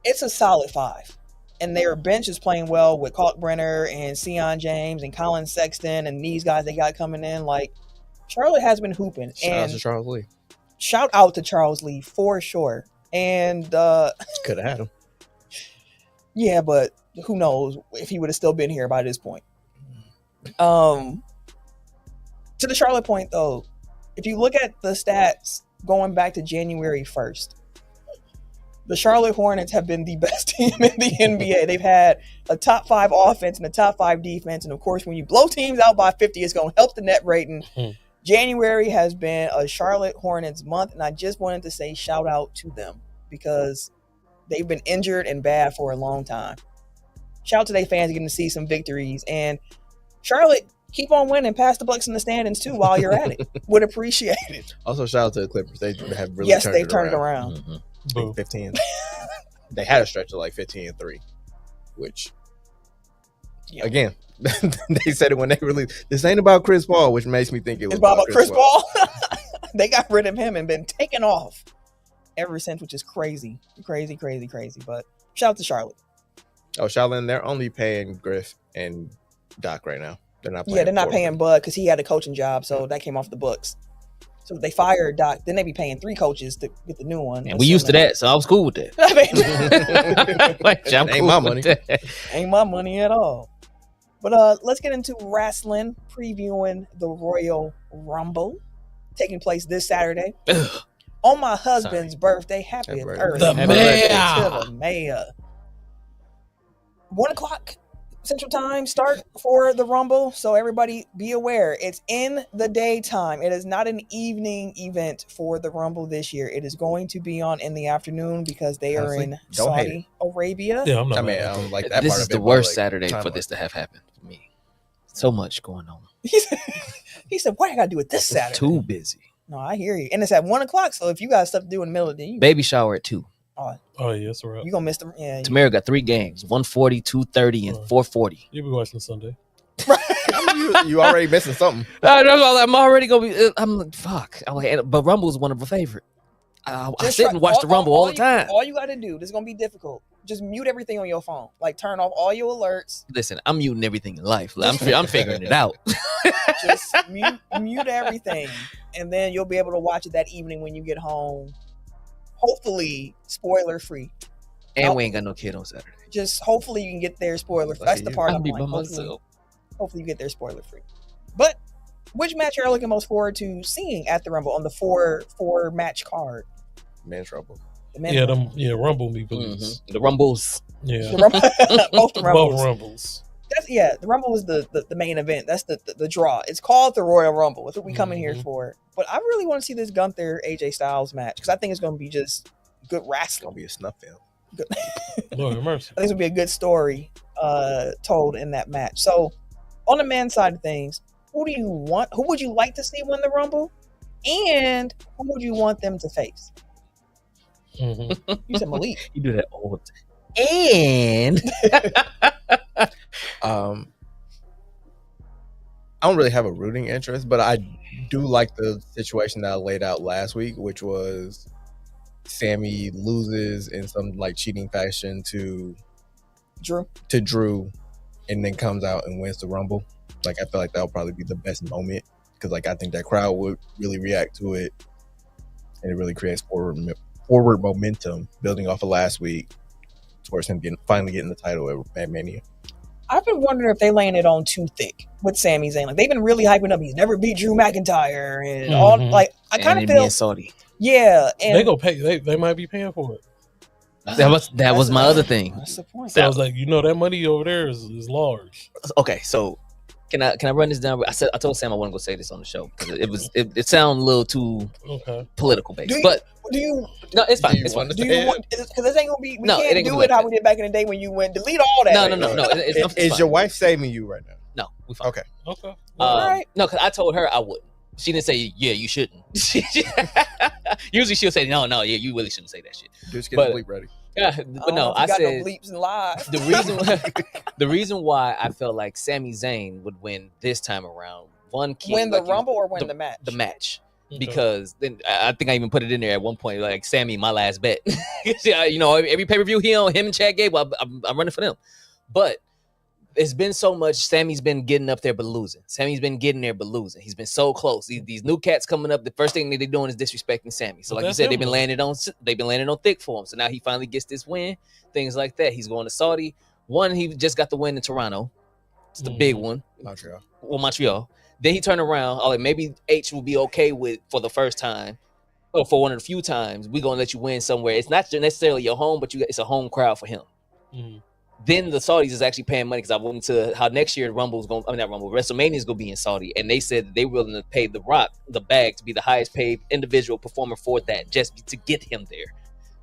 it's a solid 5. And their bench is playing well with Kalkbrenner and Sion James and Colin Sexton and these guys they got coming in. Like, Charlotte has been hooping. Shout out to Charles Lee. Shout out to Charles Lee for sure. And could have had him. Yeah, but who knows if he would have still been here by this point. To the Charlotte point, though, if you look at the stats going back to January 1st, the Charlotte Hornets have been the best team in the NBA. They've had a top 5 offense and a top 5 defense. And, of course, when you blow teams out by 50, it's going to help the net rating. January has been a Charlotte Hornets month, and I just wanted to say shout out to them because they've been injured and bad for a long time. Shout out to their fans getting to see some victories. And Charlotte, keep on winning. Pass the Bucks in the standings, too, while you're at it. Would appreciate it. Also, shout out to the Clippers. They have really they've turned it around. Mm-hmm. Like 15. They had a stretch of like 15-3, which again, they said it when they released. This ain't about Chris Paul, which makes me think it was about Chris Paul. They got rid of him and been taken off ever since, which is crazy. But shout out to Charlotte. Oh, Charlotte, they're only paying Griff and Doc right now. They're not paying. Yeah, they're not paying Bud because he had a coaching job, so that came off the books. So they fired Doc. Then they be paying 3 coaches to get the new one. And we used to that, so I was cool with that. Ain't my money. Ain't my money at all. But let's get into wrestling, previewing the Royal Rumble taking place this Saturday. On my husband's birthday. Happy birthday. The mayor. To the mayor. 1 o'clock Central Time start for the Rumble, so everybody be aware. It's in the daytime. It is not an evening event for the Rumble this year. It is going to be on in the afternoon because they are in Saudi Arabia. Yeah, I'm not. I don't like that. This part is of the it, worst like, Saturday for this to have happened for me. So much going on. He said, "Why I gotta do it this Saturday?" Too busy. No, I hear you. And it's at 1 o'clock, so if you got stuff to do in the middle of the day, Baby shower at 2. Oh yeah, that's right. You're gonna miss them. Yeah. Tamara got 3 games: 140, 230, and 440. You'll be watching Sunday. you already missing something. I'm already gonna be. I'm like, fuck. But Rumble is one of my favorite. I sit and watch the Rumble all the time. All you gotta do. This is gonna be difficult. Just mute everything on your phone. Like turn off all your alerts. Listen, I'm muting everything in life. I'm figuring it out. Just mute everything, and then you'll be able to watch it that evening when you get home. Hopefully, spoiler free. And we ain't got no kid on Saturday. Just hopefully you can get there spoiler free. That's the part I'm like. Hopefully you get there spoiler free. But which match are you looking most forward to seeing at the Rumble on the four match card? Men's Rumble. Rumble me please. The Rumbles. Yeah, both the Rumbles. Both Rumbles. The Rumble is the main event. That's the draw. It's called the Royal Rumble. That's what we come in here for. But I really want to see this Gunther AJ Styles match because I think it's going to be just good wrestling. It's going to be a snuff film. Lord have mercy. I think it's going to be a good story told in that match. So on the men's side of things, who do you want? Who would you like to see win the Rumble? And who would you want them to face? Mm-hmm. You said Malik. You do that all the time. And I don't really have a rooting interest, but I do like the situation that I laid out last week, which was Sammy loses in some like cheating fashion to Drew, and then comes out and wins the Rumble. Like I feel like that'll probably be the best moment because like I think that crowd would really react to it, and it really creates forward momentum building off of last week towards him finally getting the title at Mania. I've been wondering if they laying it on too thick with Sami Zayn. Like they've been really hyping up. He's never beat Drew McIntyre and all. Like I kind of feel Saudi. Yeah, and they go pay. They might be paying for it. That was my other thing. That's the point. So I was like, that money over there is large. Okay, so can I run this down? I told Sam I want to go say this on the show because it sounded a little too political based. No, it's fine. It's fine. Do you want? Because this ain't gonna be. We can't do it how we did back in the day when you went delete all that. No. Is your wife saving you right now? No, we fine. Okay. All right. No, because I told her I wouldn't. She didn't say, yeah, you shouldn't. Usually she'll say, no, yeah, you really shouldn't say that shit. Just get the bleep ready. Yeah, but no, I said no bleeps and lies. The reason why I felt like Sami Zayn would win this time around. Win the Rumble or win the match? The match. Okay. Because then I think I even put it in there at one point, like Sammy, my last bet. Every pay-per-view him and Chad Gable, I'm running for them. But it's been so much. Sammy's been getting up there but losing. He's been so close. These new cats coming up. The first thing that they're doing is disrespecting Sammy. So like you said, they've been landing on thick for him. So now he finally gets this win. Things like that. He's going to Saudi. One, he just got the win in Toronto. It's the big one. Montreal. Then he turned around. Oh, like maybe H will be okay with for the first time, or for one of the few times. We're gonna let you win somewhere. It's not necessarily your home, but it's a home crowd for him. Then the Saudis is actually paying money because I went to how next year WrestleMania is gonna be in Saudi, and they said that they were willing to pay The Rock the bag to be the highest paid individual performer for that, just to get him there.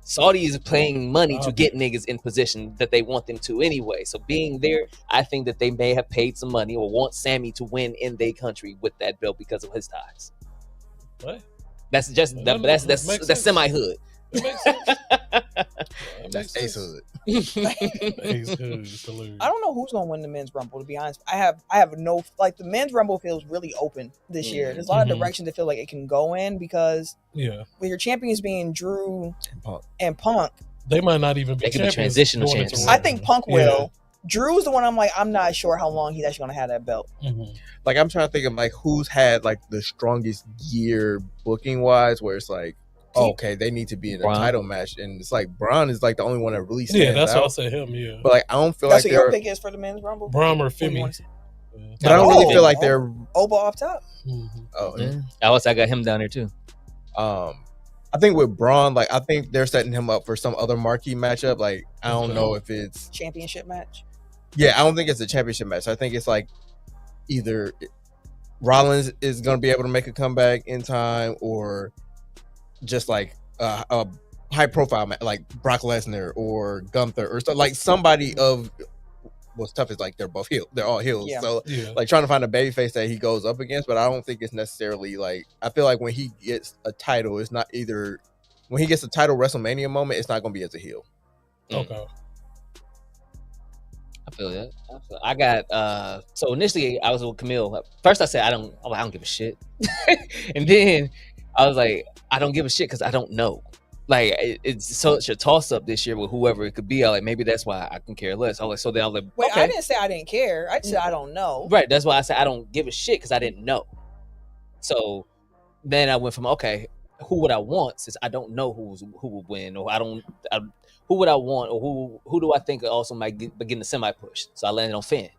Saudi is paying money to get niggas in position that they want them to anyway. So being there, I think that they may have paid some money or want Sammy to win in their country with that belt because of his ties. What? That's just that's semi-hood. That makes sense. That's Ace Hood. Ace Hood is hilarious. I don't know who's gonna win the men's rumble. To be honest, I have no like the men's rumble feels really open this year. There's a lot of directions that feel like it can go in because with your champions being Drew and Punk, they might not even be. They could be transitional champions. I think Punk will. Drew's the one I'm not sure how long he's actually gonna have that belt. Like I'm trying to think of like who's had like the strongest year booking wise, where it's like. Okay, they need to be in a title match, and it's like Braun is like the only one that really stands that's out. why I say him. Yeah, but like I don't feel that's like what your pick is for the men's rumble. Braun or Femi. But I don't really feel like they're Oba off top. I got him down there too. I think with Braun, like I think they're setting him up for some other marquee matchup. Like I don't know if it's championship match. Yeah, I don't think it's a championship match. I think it's like either Rollins is going to be able to make a comeback in time, or just like a high profile match like Brock Lesnar or Gunther or so, like somebody of what's tough is like they're both heels. They're all heels. So like trying to find a babyface that he goes up against, but I don't think it's necessarily like I feel like when he gets a title, it's not either when he gets a title WrestleMania moment, it's not gonna be as a heel. Okay. I feel that. I got so initially I was with Camille. First I said I don't give a shit. And then I was like, I don't give a shit because I don't know. Like it's such a toss up this year with whoever it could be. I like maybe that's why I can care less. I was like, so then I was like, wait, okay. I didn't say I didn't care. I just said I don't know. Right. That's why I said I don't give a shit because I didn't know. So then I went from okay, who would I want since I don't know who would win, or who would I want, or who do I think also might be getting the semi push? So I landed on Finn.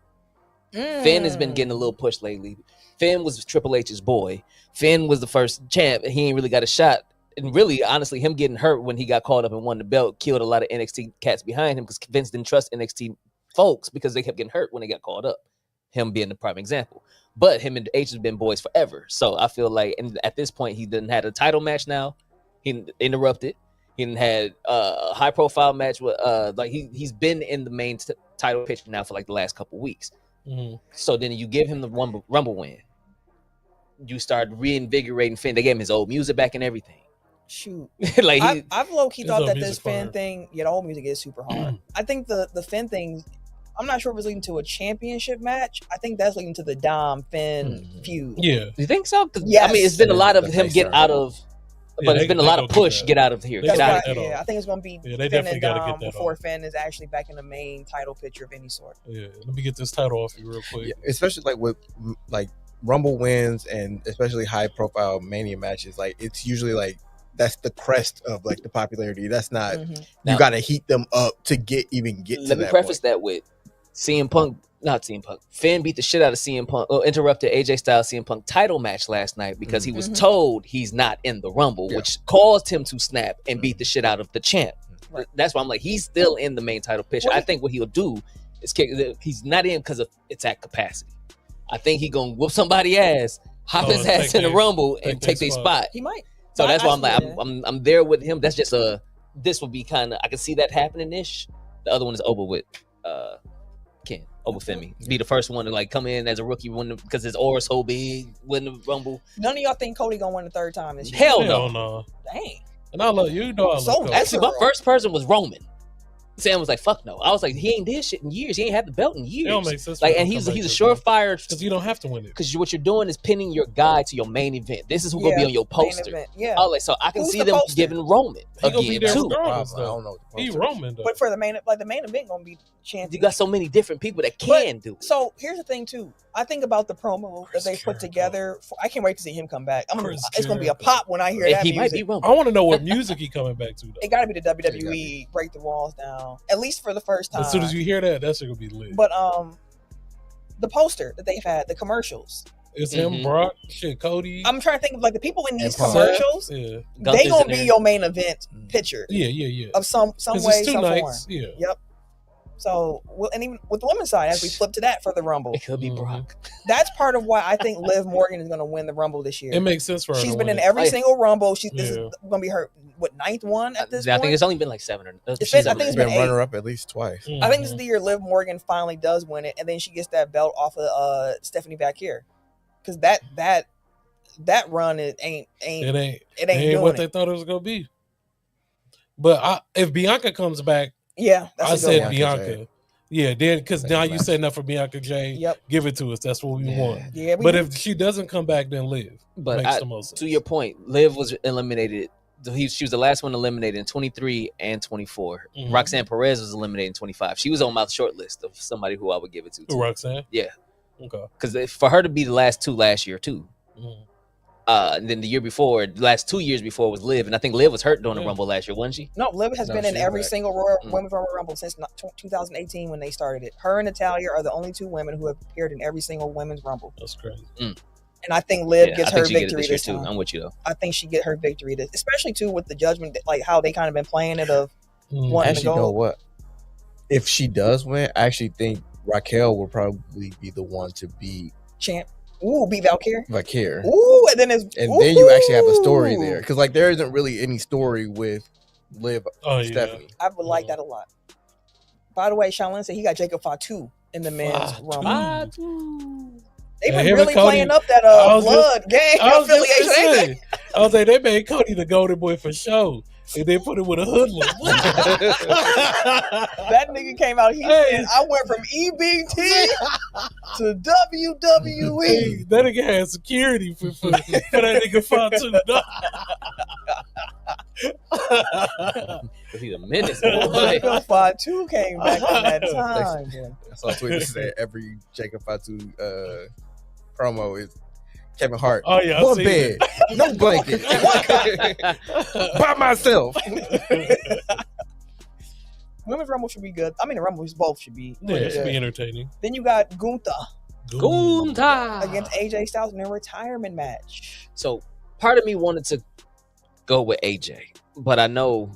Finn has been getting a little push lately. Finn was Triple H's boy. Finn was the first champ. He ain't really got a shot. And really, honestly, him getting hurt when he got caught up and won the belt killed a lot of NXT cats behind him because Vince didn't trust NXT folks because they kept getting hurt when they got caught up. Him being the prime example. But him and H has been boys forever. So I feel like, and at this point, he didn't have a title match now. He interrupted. He didn't had a high profile match with like he's been in the main title picture now for like the last couple weeks. So then you give him the Rumble win. You start reinvigorating Finn. They gave him his old music back and everything. Shoot, like I've low-key thought that this Finn thing, the old music is super hard. I think the Finn thing, I'm not sure if it's leading to a championship match. I think that's leading to the Dom Finn feud. Yeah, you think so? Yes. I mean, it's been a lot of him get out of, but it's been a lot of push get out of here. Get out of here. I think it's going to be Finn and Dom before Finn is actually back in the main title picture of any sort. Yeah, let me get this title off you real quick. Yeah, especially like with like Rumble wins and especially high profile Mania matches, like it's usually like that's the crest of like the popularity. That's not you got to heat them up to get to that. Let me preface that with CM Punk, not CM Punk. Finn beat the shit out of CM Punk, interrupted AJ Styles CM Punk title match last night because he was told he's not in the Rumble, which caused him to snap and beat the shit out of the champ. Right. That's why I'm like, he's still in the main title picture. I think what he'll do is he's not in because of it's at capacity. I think he gonna whoop somebody ass, hop his ass in the Rumble and take their spot. He might. So that's why I'm like, I'm there with him. That's just this would be kind of, I can see that happening-ish. The other one is Oba with Ken, Oba Femi. Be the first one to like come in as a rookie because his aura's so big, win the Rumble. None of y'all think Cody gonna win the third time this year? Hell no. Dang. And I love you, know I love Cody. Actually, my first person was Roman. Sam was like, "Fuck no." I was like, "He ain't did shit in years. He ain't had the belt in years." It don't make sense. Like, and he's a surefire because you don't have to win it. Because what you're doing is pinning your guy to your main event. This is who's gonna be on your poster. Yeah. I was like, so I can see them giving Roman again too. I don't know. He Roman though. But for the main event gonna be champion. You got so many different people that can do it. So here's the thing too. I think about the promo Chris that they put Jericho. together. I can't wait to see him come back. Chris It's going to be a Jericho. pop when I hear that He might music. be wrong. I want to know what music he coming back to though. It got to be the Yeah, it gotta WWE break the walls down, at least for the first time. As soon as you hear that, that's gonna be lit. But the poster that they've had, the commercials. It's him, Mhm. Brock, shit, Cody. I'm trying to think of like the people in these Punk. commercials. Yeah, They Gunther's gonna in be there. your main event picture yeah. of some 'Cause way, it's 2 some form. nights. Yeah. Yep. So, and even with the women's side, as we flip to that for the Rumble, It could be Mhm. Brock. that's part of why I think Liv Morgan is going to win the Rumble this year. It makes sense for her. She's to been win in it. every Oh, yeah. single Rumble. This is Yeah. going to be her ninth one at this I point. think it's only been like 7 or. It's she's been- I up think it's there. Been been 8. runner up at least twice. I think this is Mhm. the year Liv Morgan finally does win it, and then she gets that belt off of Stephanie back here, because that run It ain't ain't doing what it. they thought it was gonna be. But if Bianca comes back, Yeah, that's I a good said one. Bianca Bianca. Yeah, then because now you Bianca. said enough for Bianca J. Yep. Give it to us. That's what we Yeah. want. Yeah, But if she doesn't come back, then Liv. But Makes I- the most sense. to your point, Liv was eliminated. She was the last one eliminated in 23 and 24. Mhm. Roxanne Perez was eliminated in 25. She was on my short list of somebody who I would give it to. Who, too. Roxanne? Yeah. Okay. Because for her to be the last 2 last year too. Mhm. And then the year before, the last 2 years before was Liv, and I think Liv was hurt during the Yeah. Rumble last year, wasn't she? no, Liv has No, been in she's every back. single Mm. Women's Royal Rumble since 2018 when they started it. Her and Natalia are the only 2 women who have appeared in every single Women's Rumble, That's crazy. and I think Liv Yeah, gets I think her she get it victory this year this too. time. I'm with you though. I think she get her victory, especially too with the judgment, like how they kind of been playing it of Mhm. One- Actually, you know what? If she does win, I actually think Raquel will probably be the one to beat champ. Ooh, beat Valkyrie. Vakir. Ooh, and then it's And then you actually have a story ooh. there. Because, like, there isn't really any story with Liv Oh, yeah. Stephanie. I would like Mhm. that a lot. By the way, Sean Lynn said he got Jacob Fatu in the men's Fatu. Rumble. They've Yeah, been him really and Cody- playing up that I was blood gang I was just affiliation. gonna ain't they? say, I was like, they made Cody the golden boy for sure. And they put him with a hoodlum. That nigga came out. He Hey. said, "I went from EBT to WWE." Hey, that nigga had security for that nigga fought too. He's a menace. boy. Jacob Fatu came back in that time. boy. I saw a tweet that said every Jacob Fatu promo is Kevin Hart. Oh, yeah, I One seen bed, no blanket, by myself. Women's Rumble should be good. I mean, the Rumbles both should be. Yeah, it should good. be entertaining. Then you got Gunther Gunta. against AJ Styles in a retirement match. So part of me wanted to go with AJ, but I know.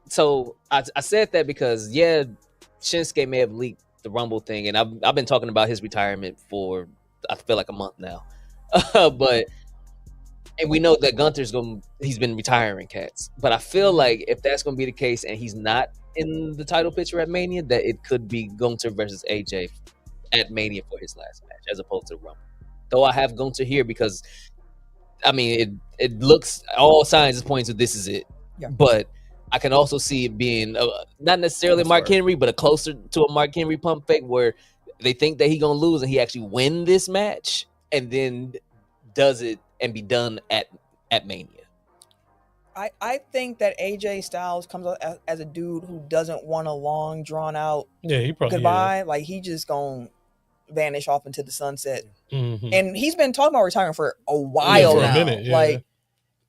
So I said that because Shinsuke may have leaked the Rumble thing, and I've been talking about his retirement for I feel like a month now, and we know that he's been retiring cats, but I feel like if that's gonna be the case and he's not in the title picture at Mania, that it could be Gunther versus AJ at Mania for his last match as opposed to Rumble. Though I have Gunther here because I mean it looks all signs is pointing to this is it, Yeah. but I can also see it being not necessarily Mark Henry, but a closer to a Mark Henry pump fake where they think that he gonna lose and he actually win this match and then does it and be done at Mania. I think that AJ Styles comes out as a dude who doesn't want a long, drawn out Yeah, he probably goodbye. Like he just gonna vanish off into the sunset. Mhm. And he's been talking about retiring for a while for a now. minute, yeah. Like,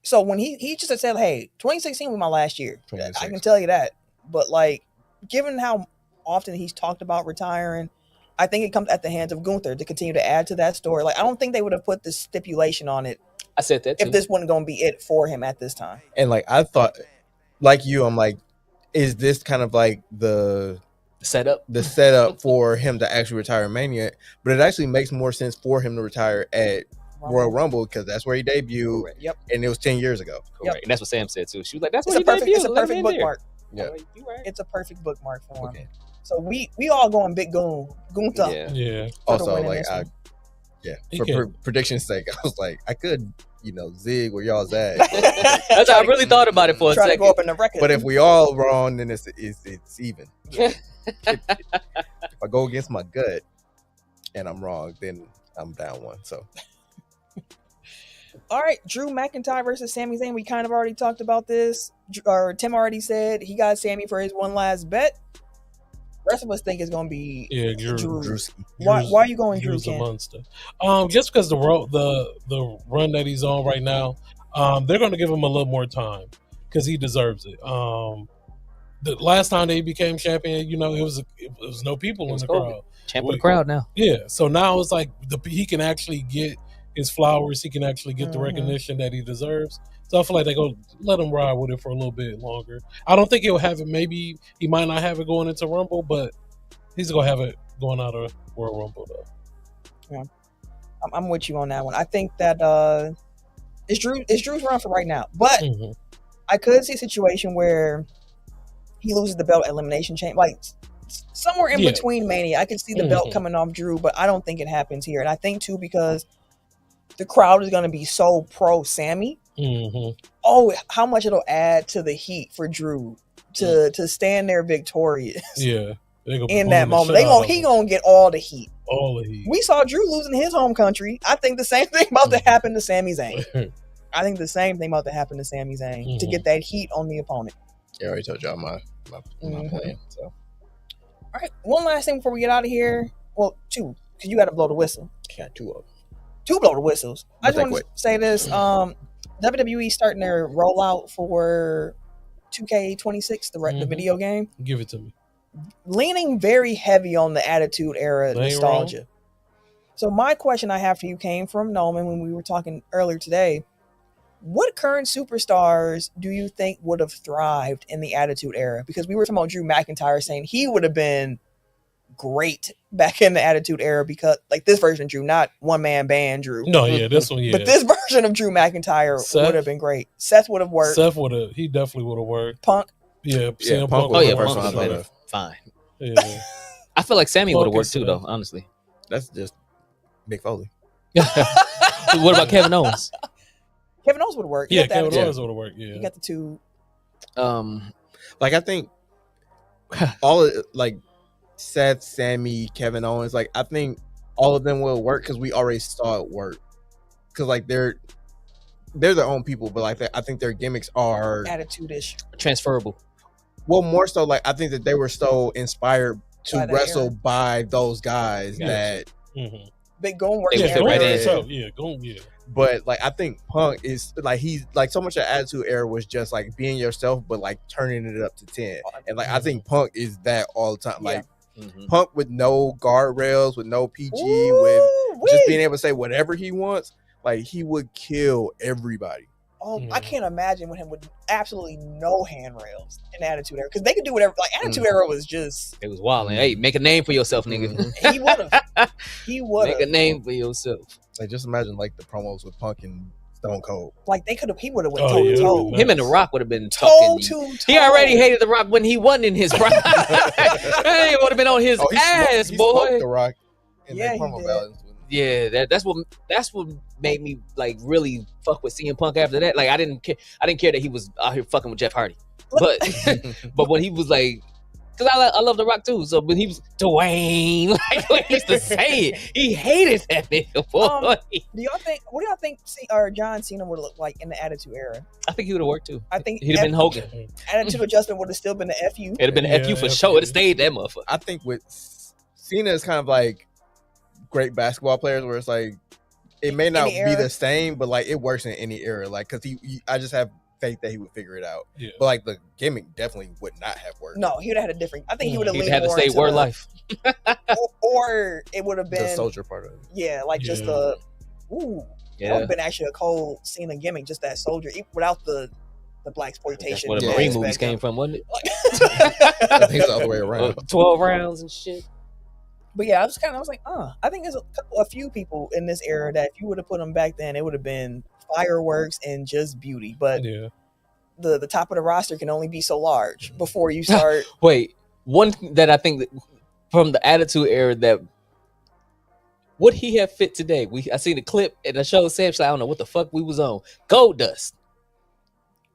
so when he just said, "Hey, 2016 was my last year," I 2016. can tell you that. But like, given how often he's talked about retiring, I think it comes at the hands of Gunther to continue to add to that story. Like, I don't think they would have put this stipulation on it I said that too. if this wasn't going to be it for him at this time. And like I thought, like you, I'm like, is this kind of like the setup. setup for him to actually retire in Mania? But it actually makes more sense for him to retire at Royal Rumble because that's where he debuted, Correct. Yep. and it was 10 years ago. Correct. And that's what Sam said too. She was like, "That's It's what a perfect. It's a Let him perfect in there." bookmark. Yeah. I'm like, you right. It's a perfect bookmark for him. Okay. So we all going big Gunther. Yeah. Yeah. for the Also, win in like this I, one. He for can't- prediction's sake, I was like, I could, zig where y'all's at. That's how I really thought about it for a Try to second. go up in the record. But if we all wrong, then it's even. Yeah. If I go against my gut and I'm wrong, then I'm down one. So All right, Drew McIntyre versus Sami Zayn. We kind of already talked about this. Or Tim already said he got Sami for his one last bet. rest of us think it's gonna be Drew. Drewski. Why are you going Drew? Drew's a Ken? monster. Just because the run that he's on right now, they're going to give him a little more time because he deserves it. The last time they became champion, it was no people in the crowd. Champ with the crowd now. Yeah, so now it's like he can actually get his flowers. He can actually get the recognition that he deserves. So I feel like they're going to let him ride with it for a little bit longer. I don't think he'll have it. Maybe he might not have it going into Rumble, but he's going to have it going out of Royal Rumble, though. Yeah. I'm with you on that one. I think that it's Drew's run for right now. But I could see a situation where he loses the belt at Elimination Chamber. Like, somewhere in between Mania, I could see the belt coming off Drew, but I don't think it happens here. And I think, too, because the crowd is going to be so pro Sammy. Oh, how much it'll add to the heat for Drew to stand there victorious. Yeah. In that moment. He going to get all the heat. All the heat. We saw Drew losing his home country. I think the same thing about to happen to Sami Zayn. To get that heat on the opponent. Yeah, I already told y'all my plan. So, all right, one last thing before we get out of here. Well, two, because you got to blow the whistle. got two of them. Two blow the whistles. I just want to quick. say this. WWE starting their rollout for 2K26, the video game. Give it to me. Leaning very heavy on the Attitude Era They ain't nostalgia. wrong. So my question I have for you came from Noman when we were talking earlier today. What current superstars do you think would have thrived in the Attitude Era? Because we were talking about Drew McIntyre saying he would have been great back in the Attitude Era because, like, this version of Drew, not one-man band Drew. No, yeah, this one, yeah. But this version of Drew McIntyre would have been great. Seth would have worked. He definitely would have worked. Punk. Yeah, CM Punk Punk. was the Punk first one I would thought have of. fine. Yeah. I feel like Sammy would have Punk worked is, too, though, honestly. That's just Mick Foley. What about Kevin Owens? Kevin Owens would have worked. Yeah, Kevin Owens would have worked, You yeah. got the two. Like, I think all of, like, Seth, Sammy, Kevin Owens, like, I think all of them will work because we already saw it work. Because, like, they're their own people, but like I think their gimmicks are Attitude-ish. Transferable. Well, more so, like, I think that they were so inspired to By that wrestle era. by those guys that They go and work They would the fit right era. in. But like, I think Punk is like, he's like, so much of Attitude Era was just like being yourself, but like turning it up to 10. And like, I think Punk is that all the time. Like, Punk with no guardrails, with no PG, with just being able to say whatever he wants. Like, he would kill everybody. Oh, I can't imagine with him with absolutely no handrails in Attitude Era because they could do whatever. Like Attitude Era was just. It was wild. Hey, make a name for yourself, nigga. He would have. He would Make a name for yourself. Like, just imagine like the promos with Punk and Stone Cold. Like they could have. He would have went toe to toe. Him and The Rock would have been Toe talking. to toe. He already hated The Rock when he wasn't in his prime. He would have been on his ass, he boy. smoked The Rock in Yeah, that he promo did. battles. Yeah, that's what made me like really fuck with CM Punk after that. Like I didn't care that he was out here fucking with Jeff Hardy, but when he was like, because I love The Rock too. So when he was Dwayne, like when he used to say it, he hated that nigga. Boy. What do y'all think? John Cena would look like in the Attitude Era? I think he would have worked too. I think he'd have been Hogan. Attitude Adjustment would have still been the FU. It'd have been the FU for sure. It'd have stayed that motherfucker. I think with Cena is kind of like great basketball players where it's like it may not be the same, but like it works in any era. Like, because I just have faith that he would figure it out. Yeah. But like the gimmick definitely would not have worked. No, he would have had a different. I think he would have had to say word life, or it would have been the soldier part of it. Yeah, like just the that would have been actually a cold Cena gimmick, just that soldier without the black exploitation. That's where the Marine movies came from, wasn't it? I think it's the other way around. 12 rounds and shit. But yeah, I was like, I think there's a few people in this era that if you would have put them back then, it would have been fireworks and just beauty. But the top of the roster can only be so large before you start. Wait, one that I think that from the Attitude Era that would he have fit today? I seen the clip and the show said, I don't know what the fuck we was on. Gold Dust.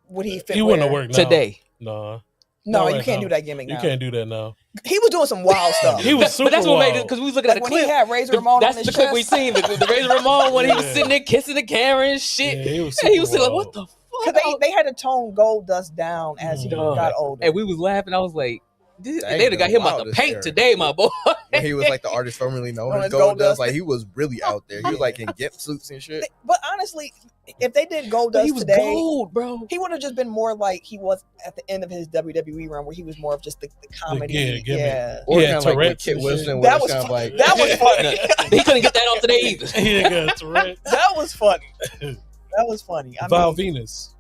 Would he fit? He wouldn't have worked now. Today. No, Not you right can't now. do that gimmick now. You can't do that now. He was doing some wild stuff. He was super But that's what wild. made it, because we was looking at the when clip. he had Razor Ramon That's on the his clip chest. we seen. The Razor Ramon when he was sitting there kissing the camera and shit. Yeah, he was and he was super like, wild. what the fuck? Because they had to tone Gold Dust down as he got older. And we was laughing. I was like, They'd have got him out the paint today, my boy. When he was like the artist formerly known as Gold Goldust. Dust. Like he was really out there. He was like in gimp suits and shit. But honestly, if they did Gold Dust He was today, gold, bro. he would have just been more like he was at the end of his WWE run, where he was more of just the comedy. gimmick. Or Yeah, kind of like with Tourette's Kit and Wilson. shit. Where That it's was kind of like that was funny. He couldn't get that off today either. He ain't got Tourette's. That was funny. That was funny. I Val mean, Venus.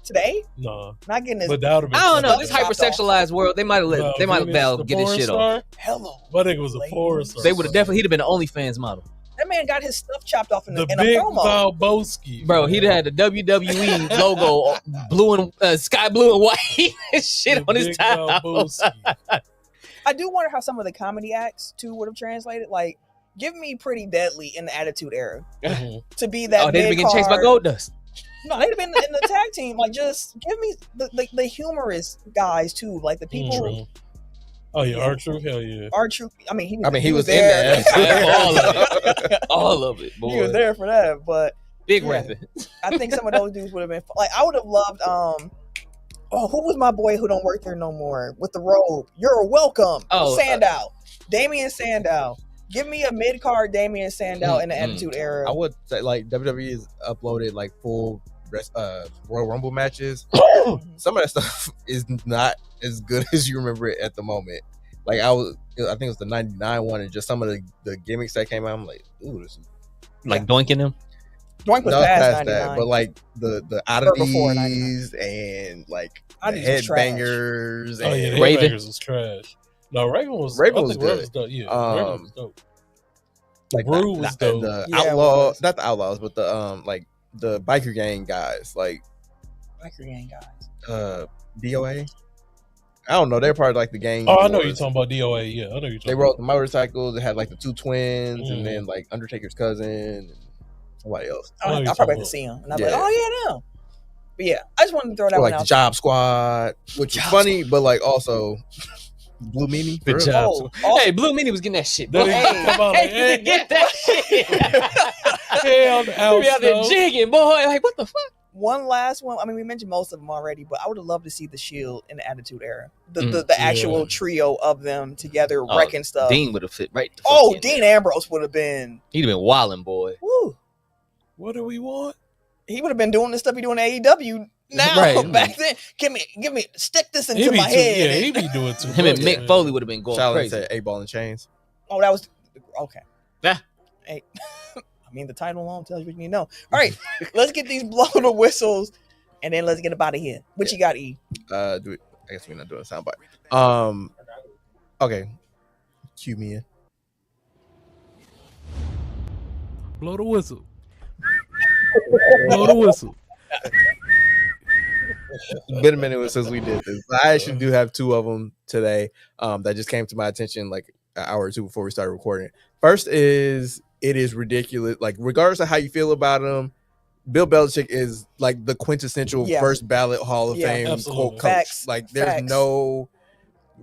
today, No. not getting his But that would have been I don't know. something. This hypersexualized world, they might have let Val the get his porn shit off. star? hello. My nigga was a porn star. They would have definitely. He'd have been an OnlyFans model, That man got his stuff chopped off in the a big promo. Val Boski. bro. He'd have had the WWE logo, blue and sky blue and white and shit The on his big Val towel. Boski. I do wonder how some of the comedy acts too would have translated. Like, give me Pretty Deadly in the Attitude Era Mhm. to be that. Oh, they'd been getting chased by mid-card- Goldust. No, they'd have been in the tag team. Like, just give me the humorous guys too. Like the people True. Oh yeah, R-Truth, hell yeah. are true. I mean, he was in there. All of it. All of it, boy. He was there for that, but Big Yeah. rapping. I think some of those dudes would have been like. I would have loved. Who was my boy who don't work there no more with the robe? You're welcome. Oh, Sandow, Damian Sandow. Give me a mid card Damian Sandow in the Attitude Era. I would say like WWE has uploaded like full Royal Rumble matches. Some of that stuff is not as good as you remember it at the moment. Like I think it was the '99 one, and just some of the gimmicks that came out. I'm like, ooh, this is Like doinking him. Doink was not past past that, 99. but like the before oddities and like the Oddities was trash. headbangers. Oh yeah, and the Raven. Raven was trash. No, Raven was Raven I was think Raven good. was dope. Yeah, Um, Raven was dope. like Brew was dope. the Yeah, it outlaw, was. not the outlaws, but the like the biker gang guys, like Biker gang guys. DOA. I don't know. They're part of like the gang. Oh, I know you're wars. talking about DOA. Yeah, I know you're talking. They rode the motorcycles. They had like the two twins, Mm. and then like Undertaker's cousin, and somebody else. I know I you're probably talking have to about. see him, and I'm Yeah. like, oh yeah, no. But yeah, I just wanted to throw that Or one like the out. Job Squad, which was Job funny, but like also Blue Meanie. The for real. Job. Oh, Hey, Blue Meanie was getting that shit. That Boy. is- Hey. come on, like, hey, Get that shit. hell, the He be out there house, though. jigging, boy. Like, what the fuck? one last one. I mean, we mentioned most of them already, but I would have loved to see the Shield in the Attitude Era. The Mm, the actual yeah. trio of them together Oh, wrecking stuff. Dean would have fit right. the Oh, fuck in Dean there. Ambrose would have been. He'd have been wilding, boy. Woo. What do we want? He would have been doing the stuff he doing in AEW now. Right. Back then, give me, stick this He into be my too, head. yeah, he be doing too. Him and much, Mick man. Foley would have been going Charlotte crazy. said A-Ball and Chains. Oh, that was okay. Yeah. Hey, I mean, the title alone tells you what you need to know. All right, let's get these blow the whistles, and then let's get up out of here. What you got, E? I guess we're not doing a soundbite. Okay. Cue me in. Blow the whistle. Blow the whistle. It's been a minute since we did this. I actually do have two of them today that just came to my attention like an hour or two before we started recording. First is it is ridiculous. Like regardless of how you feel about him, Bill Belichick is like the quintessential Yeah. first ballot Hall of Yeah, Fame absolutely. coach. Facts. Like there's Facts. no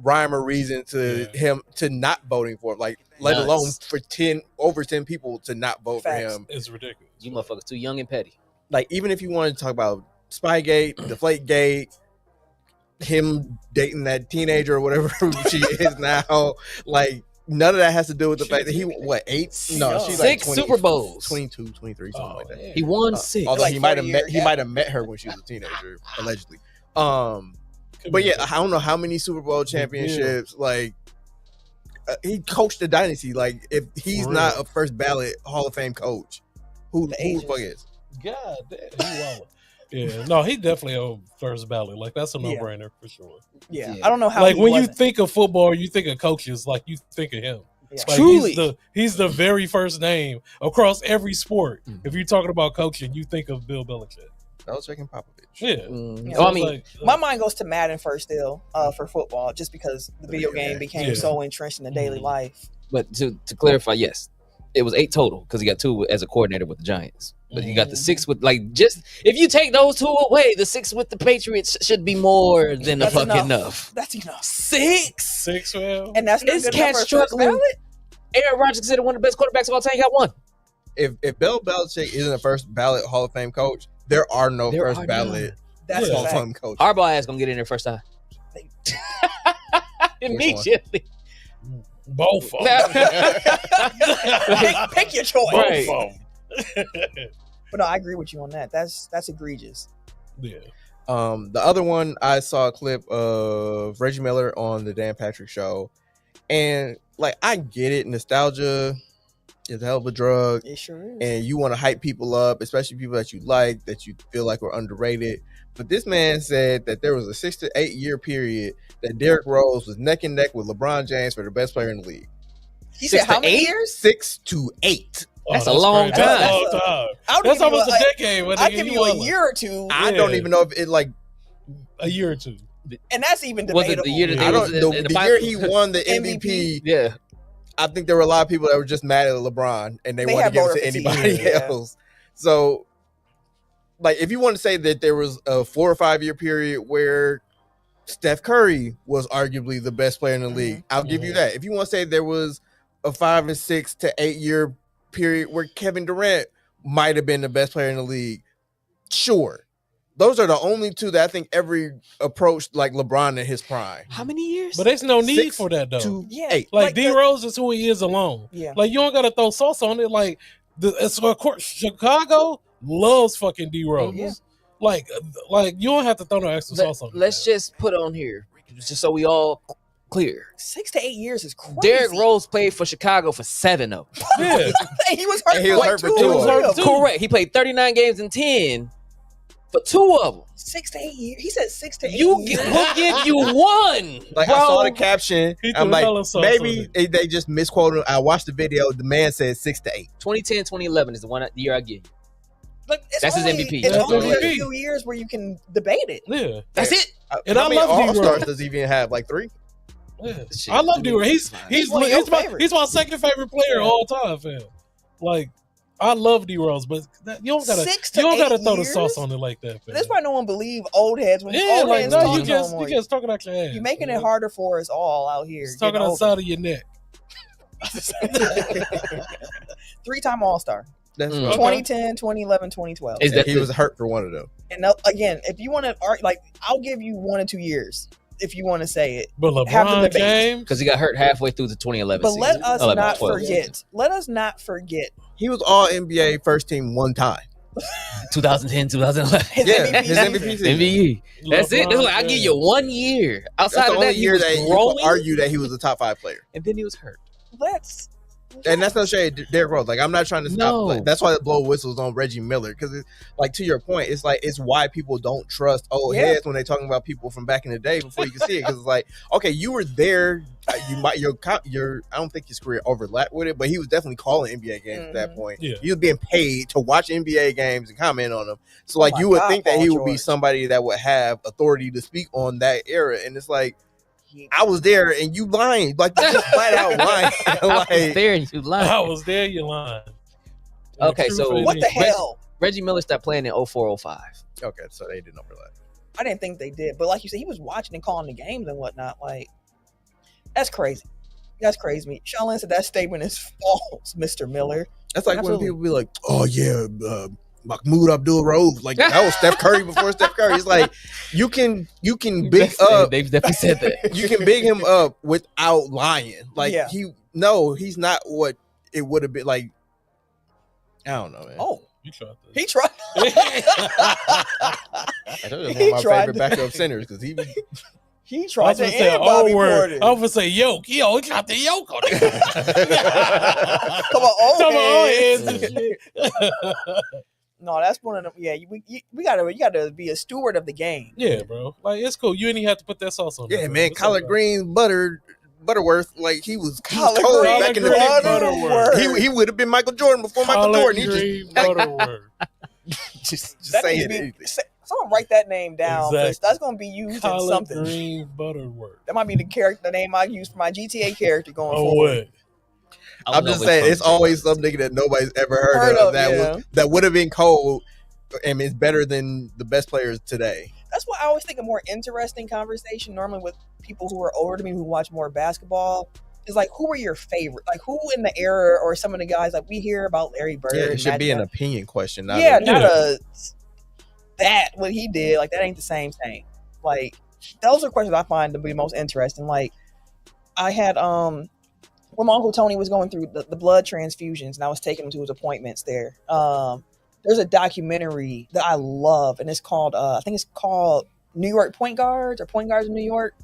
rhyme or reason to Yeah. him to not voting for him. Like let Nuts. alone for over 10 people to not vote Facts. for him. It's ridiculous. You motherfuckers too young and petty. Like even if you wanted to talk about Spygate, Deflategate, him dating that teenager or whatever she is now, like none of that has to do with the fact that he eight? No, she's like 6 20, Super Bowls. 22, 23, something like that. He won 6. Although Like he might have 40 met years, he yeah. might have met her when she was a teenager, allegedly. But yeah, I don't know how many Super Bowl championships. Like he coached the dynasty. Like if he's For not real. a first ballot Hall of Fame coach, who the fuck is? God damn, he wildin'. Yeah, no, he definitely a first ballot. Like that's a Yeah. no-brainer for sure. Yeah, Yeah. I don't know how. Like he when you wasn't. think of football, you think of coaches. Like you think of him. Yeah. Like, Truly. he's the very first name across every sport. Mhm. If you're talking about coaching, you think of Bill Belichick. Belichick and Popovich. Yeah. Mm. Yeah. Oh, I So mean, it's like, My mind goes to Madden first still for football, just because the video Yeah. game became Yeah. so entrenched in the daily Mhm. life. but to clarify, yes, it was 8 total because he got 2 as a coordinator with the Giants. But you got the 6 with like just if you take those 2 away, the 6 with the Patriots should be more than That's a fucking enough. enough. That's enough. 6. 6, well. And that's not This good cat enough for a first struggling. ballot? Aaron Rodgers considered one of the best quarterbacks of all time. He got 1. If Bill Belichick isn't a first ballot Hall of Fame coach, there are no There first are ballot That's Yeah. Hall a of fact. Fame coach. Harbaugh ass gonna get in there first time. Immediately. Both of them. pick your choice. Right. Both of them. But no, I agree with you on that. That's egregious. Yeah. The other one, I saw a clip of Reggie Miller on the Dan Patrick Show, and like I get it, nostalgia is a hell of a drug, It sure is. and you want to hype people up, especially people that you like, that you feel like are underrated. But this man said that there was a 6 to 8 year period that Derrick Rose was neck and neck with LeBron James for the best player in the league. He 6 said how to many 8? years? 6 to 8. That's a long crazy. That's a time. long time. I'll That's give you almost a decade. I'll give you a year or two, I don't even know if it like. A year or two. and that's even Was debatable. it the year that Yeah. they I was don't. in The the year final? he won the MVP, Yeah. I think there were a lot of people that were just mad at LeBron and they They wanted to have give it to voter anybody fatigue, yeah. else. So, like, if you want to say that there was a 4 or 5 year period where Steph Curry was arguably the best player in the league, I'll give you that. If you want to say there was a 5 and 6 to 8 year period where Kevin Durant might have been the best player in the league, sure. Those are the only two that I think ever approached like LeBron in his prime. How many years? But there's no need 6 for that though. to Yeah. 8. Like D the- Rose is who he is alone. Yeah. Like you don't gotta throw sauce on it. Like of course Chicago loves fucking D Rose. Yeah. Like you don't have to throw no extra sauce on it. Let's just put on here, just so we all clear. 6 to 8 years is crazy. Derrick Rose played for Chicago for 7 of them. Yeah. He was hurt. And he was hurt for 2 He was of hurt them. too. Correct. He played 39 games in 10 for 2 of them. 6 to 8 years. He said 6 to 8 We'll years. give you one. Like bro. I saw the caption, He I'm threw like, hella sauce maybe on it. they just misquoted. I watched the video. The man said 6 to 8. 2010, 2011 is the year I give you. Look, it's That's his only, MVP. It's That's only a MVP. few years where you can debate it. Yeah. That's it. And How I many love D-Rose. All-Stars does he even have? Like 3? Yeah. Shit. I love D Rose. He's one of your favorites. He's my second favorite player of all time, fam. Like I love D Rose, but you don't gotta 6 to you don't gotta 8 throw the years? sauce on it like that, fam. That's why no one believe old heads when Yeah, old like heads no, talk you just no more. talking out your ass. You're making it harder for us all out here. It's talking getting outside of your neck. 3-time All-Star. That's Mm. right. 2010, 2011, 2012. Is And that he was hurt for one of them. And again, if you want to argue, like, I'll give you 1 or 2 years if you want to say it. But Have the LeBron debate. James, because he got hurt halfway through the 2011 But season. let us 11, not 12. forget. Let us not forget He was all NBA first team one time. 2010, 2011. his Yeah, MVP his season. MVP season. MVP. That's it. LeBron That's like, I give James. you 1 year. That's Outside the of only that, he year was that you growing, could argue that he was a top 5 player. and then he was hurt. Let's. And that's no shade, Derrick Rose. Like I'm not trying to stop. No. Like, that's why the blow whistles on Reggie Miller, because like to your point, it's like it's why people don't trust old Yeah. heads when they're talking about people from back in the day before you can see it. Because it's like, okay, you were there. You might your I don't think his career overlapped with it, but he was definitely calling NBA games at that point. Yeah. He was being paid to watch NBA games and comment on them. So Oh like my you would God, think that Paul he would be George. somebody that would have authority to speak on that era, and it's like. I was there and you lying. Like you just flat out lying. I was Like, there and you lied. I was there. You lying. Okay, True so- for it What is. the hell? Reggie Miller stopped playing in 04-05. okay, so they didn't overlap. I didn't think they did, but like you said, he was watching and calling the games and whatnot. Like, that's crazy. That's crazy. To me. Shaolin said that statement is false, Mr. Miller. That's like Absolutely. when people be like, "Oh yeah, Mahmoud Abdul-Rauf, like that was Steph Curry before Steph Curry." It's like you can big up, They've definitely said that. you can big him up without lying. Like Yeah. he's not what it would have been. Like I don't know, man. Oh, You tried to. he tried. I told you that's he one of my tried favorite to- backup centers because he. He I tried was to gonna say end an Bobby old word. Portis. I was gonna say yoke. Yo, he got the yoke on it. Come on, old Come on, heads. heads and shit. No, that's one of them. Yeah, you gotta be a steward of the game. Yeah, bro. Like it's cool. You didn't even have to put that sauce on. Yeah, there, man, What's collard up, greens, Butterworth, like he was Collard cold green back in the Collard day. green Butterworth. He would have been Michael Jordan before bro? Michael Collard Jordan. He green Butterworth. just That saying needs to it. be- Someone write that name down. 'cause Exactly. That's gonna be used in Collard something. green Butterworth. That might be the name I use for my GTA character going Oh, forward. what? I'm just saying, it's always some nigga that nobody's ever heard of yeah. that would have been cold and is better than the best players today. That's why I always think a more interesting conversation normally with people who are older than me who watch more basketball is like, who are your favorite? Like, who in the era or some of the guys like we hear about Larry Bird? Yeah, it and should be an Magic opinion question. Johnson. Yeah, not Yeah. that what he did. Like that ain't the same thing. Like those are questions I find to be most interesting. Like I had when my Uncle Tony was going through the blood transfusions, and I was taking him to his appointments there. There's a documentary that I love, and it's called I think it's called New York Point Guards or Point Guards in New York.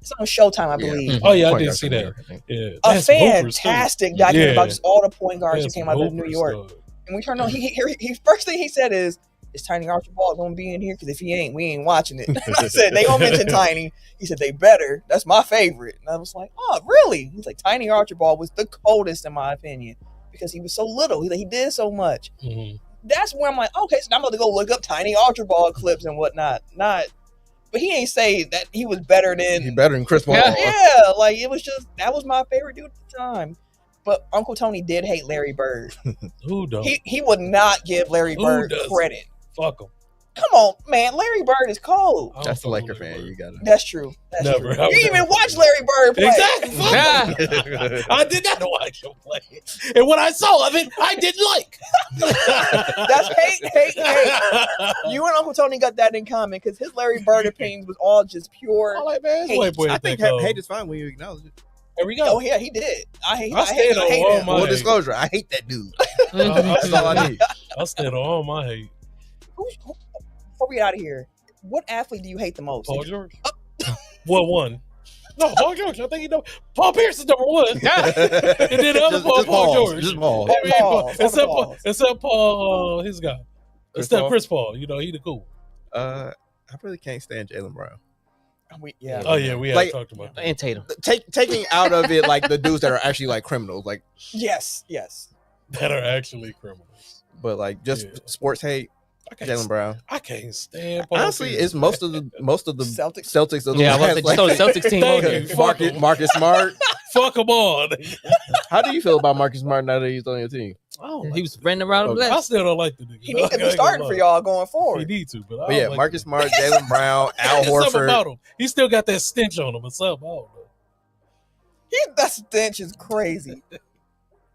It's on Showtime, I believe. Oh yeah, I did see that. Yeah, A fantastic documentary about just all the point guards who came out of New York. Stuff. And we turned on. He first thing he said is Tiny Archibald gonna be in here? Because if he ain't, we ain't watching it. And I said they gonna mention Tiny. He said they better. That's my favorite. And I was like, oh really? He's like Tiny Archibald was the coldest in my opinion because he was so little. He did so much. Mm-hmm. That's where I'm like, okay, so I'm about to go look up Tiny Archibald clips and whatnot. But he ain't say that he was better than. He better than Chris Paul. Yeah, like it was just that was my favorite dude at the time. But Uncle Tony did hate Larry Bird. Who don't? He would not give Larry Bird credit. Fuck him. Come on, man. Larry Bird is cold. That's the Laker fan. You got it. That's true. That's true. You didn't even watch Larry Bird play. Exactly. I did not watch him play. And what I saw of it, I didn't like. That's hate. You and Uncle Tony got that in common because his Larry Bird opinions was all just pure hate. I think hate is fine when you acknowledge it. There we go. Oh yeah, he did. I hate him. Full disclosure, I hate that dude. That's all I need. I'll stand on all my hate. Before we get out of here, what athlete do you hate the most? Paul George. What one? No, Paul George. I think he know. Paul Pierce is number one. And then the other Paul George. Just Paul. Except Paul, his guy. Except Chris Paul. You know, he the cool. I really can't stand Jaylen Brown. We we have talked about that. And Tatum. Taking out of it like the dudes that are actually like criminals, like yes, that are actually criminals. But like just sports hate. Jaylen Brown. I can't stand Paul honestly, Pierce. it's most of the Celtics. Yeah, I was like, Celtics team on here. Marcus Smart. Fuck them all. How do you feel about Marcus Smart now that he's on your team? Oh, he was running around the blast. I still don't like the nigga. He needs to be starting for y'all going forward. He need to, but yeah, like Marcus Smart, Jaylen Brown, Al Horford. About him. He still got that stench on him or something. I don't know. That stench is crazy.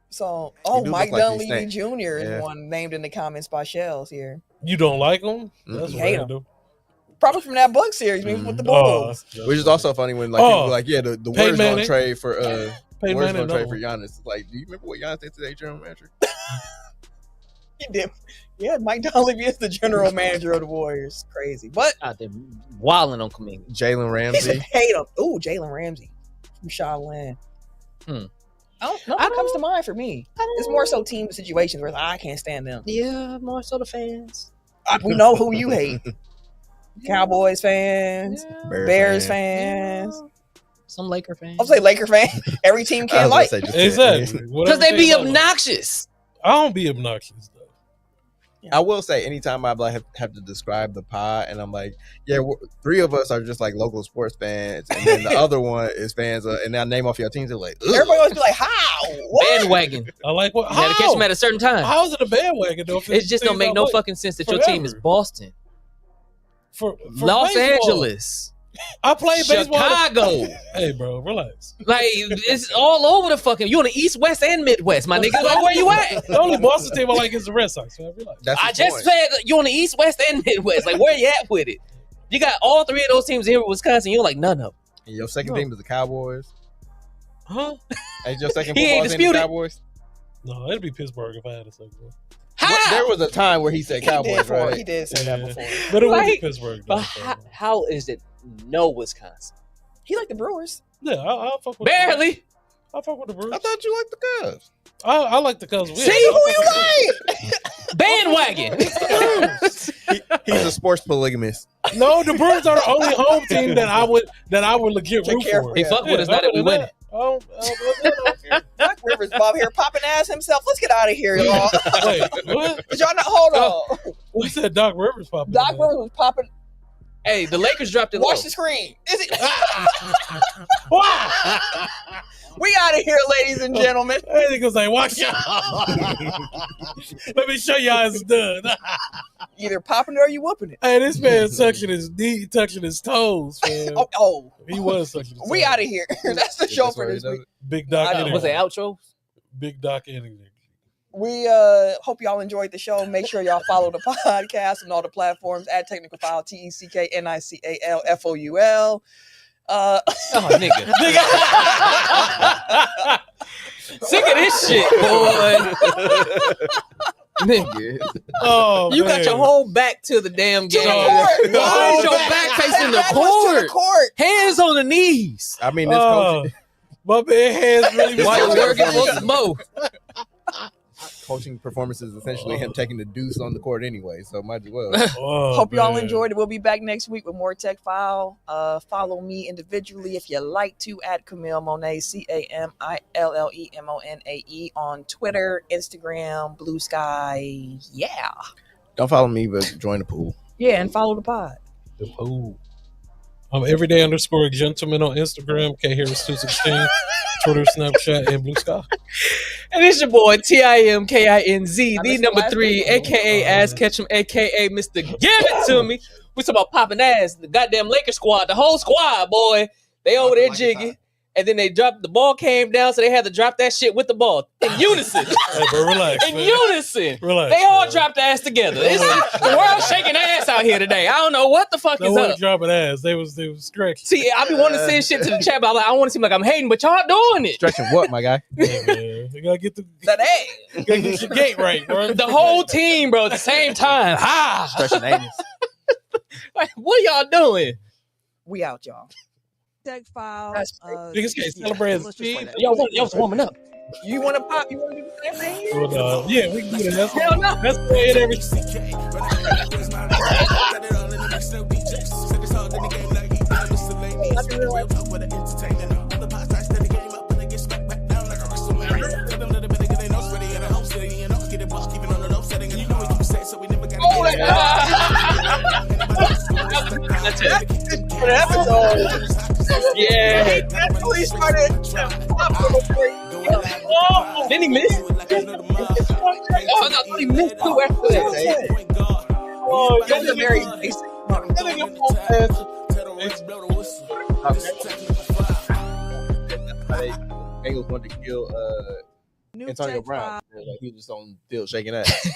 So, Mike Dunleavy Jr. is one named in the comments by Shells here. You don't like him? That's you hate him. Probably from that Bucks series, with the Bulls. Which is also funny when people were like, the Warriors going to trade for Warriors going to trade for Giannis. Like, do you remember what Giannis did to their general manager? He did. Yeah, Mike Dunleavy is the general manager of the Warriors. Crazy. But out there wilding on Kaminga. Jalen Ramsey. Hate him. Ooh, Jalen Ramsey from Shaolin. I don't know what comes to mind for me. It's more so team situations where I can't stand them. Yeah, more so the fans. We know who you hate. Cowboys fans, Bears fans. Some Laker fans. I'll say Laker fan. Every team can't like. Exactly. Because they be obnoxious. I don't be obnoxious. I will say, anytime I have to describe the pod, and I'm like, three of us are just like local sports fans, and then the other one is fans, and I name off your teams. They're like, ugh. Everybody wants to be like, how? What? Bandwagon. I like what? You had to catch them at a certain time. How is it a bandwagon though? It just don't make no fucking sense that your team is Boston, for Los baseball. Angeles. I play baseball. Chicago. Hey, bro, relax. Like, it's all over the fucking. You on the East, West, and Midwest, my nigga. Like, where you at? The only Boston team I like is the Red Sox. Man. Relax. I just said you on the East, West, and Midwest. Like, where you at with it? You got all three of those teams here in Wisconsin. You're like, none of them. And your second team is the Cowboys. Huh? Ain't your second He ain't football team the disputed. Cowboys? No, it'd be Pittsburgh if I had a second one. There was a time where he said Cowboys, right? He did say that before. But it Like, was Pittsburgh. But how is it no Wisconsin? He liked the Brewers. Yeah, I'll fuck with Barely. I'll fuck with the Brewers. I thought you liked the Cubs. I like the Cubs. See who you like? Bandwagon. He's a sports polygamist. No, the Brewers are the only home team that I would legit root for. He fuck with us now that we win it. Doc Rivers, Bob here, popping ass himself. Let's get out of here, y'all. Wait, what? Did y'all not hold on? We said Doc Rivers popping. Doc Rivers was popping. Hey, the Lakers dropped it low. Watch the screen. Is it? We out of here, ladies and gentlemen. That nigga's like, watch out. Let me show you how it's done. Either popping it or you whooping it. Hey, this man touching his knee, touching his toes, man. Oh. He was touching his toes. We out of here. That's the show for this week. Big Doc energy. Was it outro? Big Doc energy. We hope y'all enjoyed the show. Make sure y'all follow the podcast on all the platforms at Technical File, TECKNICALFOUL. Oh, nigga. Sick of this shit, boy. Nigga. Oh, You man. got your whole back to the damn game. court. Why is your back facing the court? Hands on the knees. I mean, this coaching, my man hands really Why you working for Smo? coaching performance is essentially him taking the deuce on the court anyway, so might as well. Oh, Hope y'all man. enjoyed it. We'll be back next week with more Tech File. Follow me individually if you like to at Camille Monet, CamilleMonae on Twitter, Instagram, Blue Sky. Yeah. Don't follow me, but join the pool. Yeah, and follow the pod. The pool. Everyday_gentleman on Instagram, KHarris216, Twitter, Snapchat, and Blue Sky. And it's your boy TIMKINZ, I the missed number the 3, last aka Ass Ketchum, aka Mr. Give It To Me. We talking about popping ass, the goddamn Lakers squad, the whole squad, boy. They over there jigging. And then they dropped the ball, came down, so they had to drop that shit with the ball in unison. Hey, bro, relax. In man. unison. Relax. They all man. dropped ass together. The world's shaking ass out here today. I don't know what the fuck They is wasn't up. dropping ass. They was stretching. See, I be wanting to send shit to the chat, but I'm like, I want to seem like I'm hating, but y'all doing it. Stretching what, my guy? Yeah, man. You gotta get That ass. gotta get your gate right, bro. The whole team, bro, at the same time. Ha! Stretching anus. Like, what y'all doing? We out, y'all. Tech File. That's Niggas can't celebrate. Let's just play that. Y'all was warming up. You want to pop? You want to do the same thing? Well, yeah, we can do that. Hell no. That's the way it every. That's it. Yeah. Definitely started. Oh, didn't he miss? Oh, no, he missed two after that. Oh, that's a very basic. Bengals wanted to kill New Antonio Tech Brown. File. Like, he was just on the field shaking ass.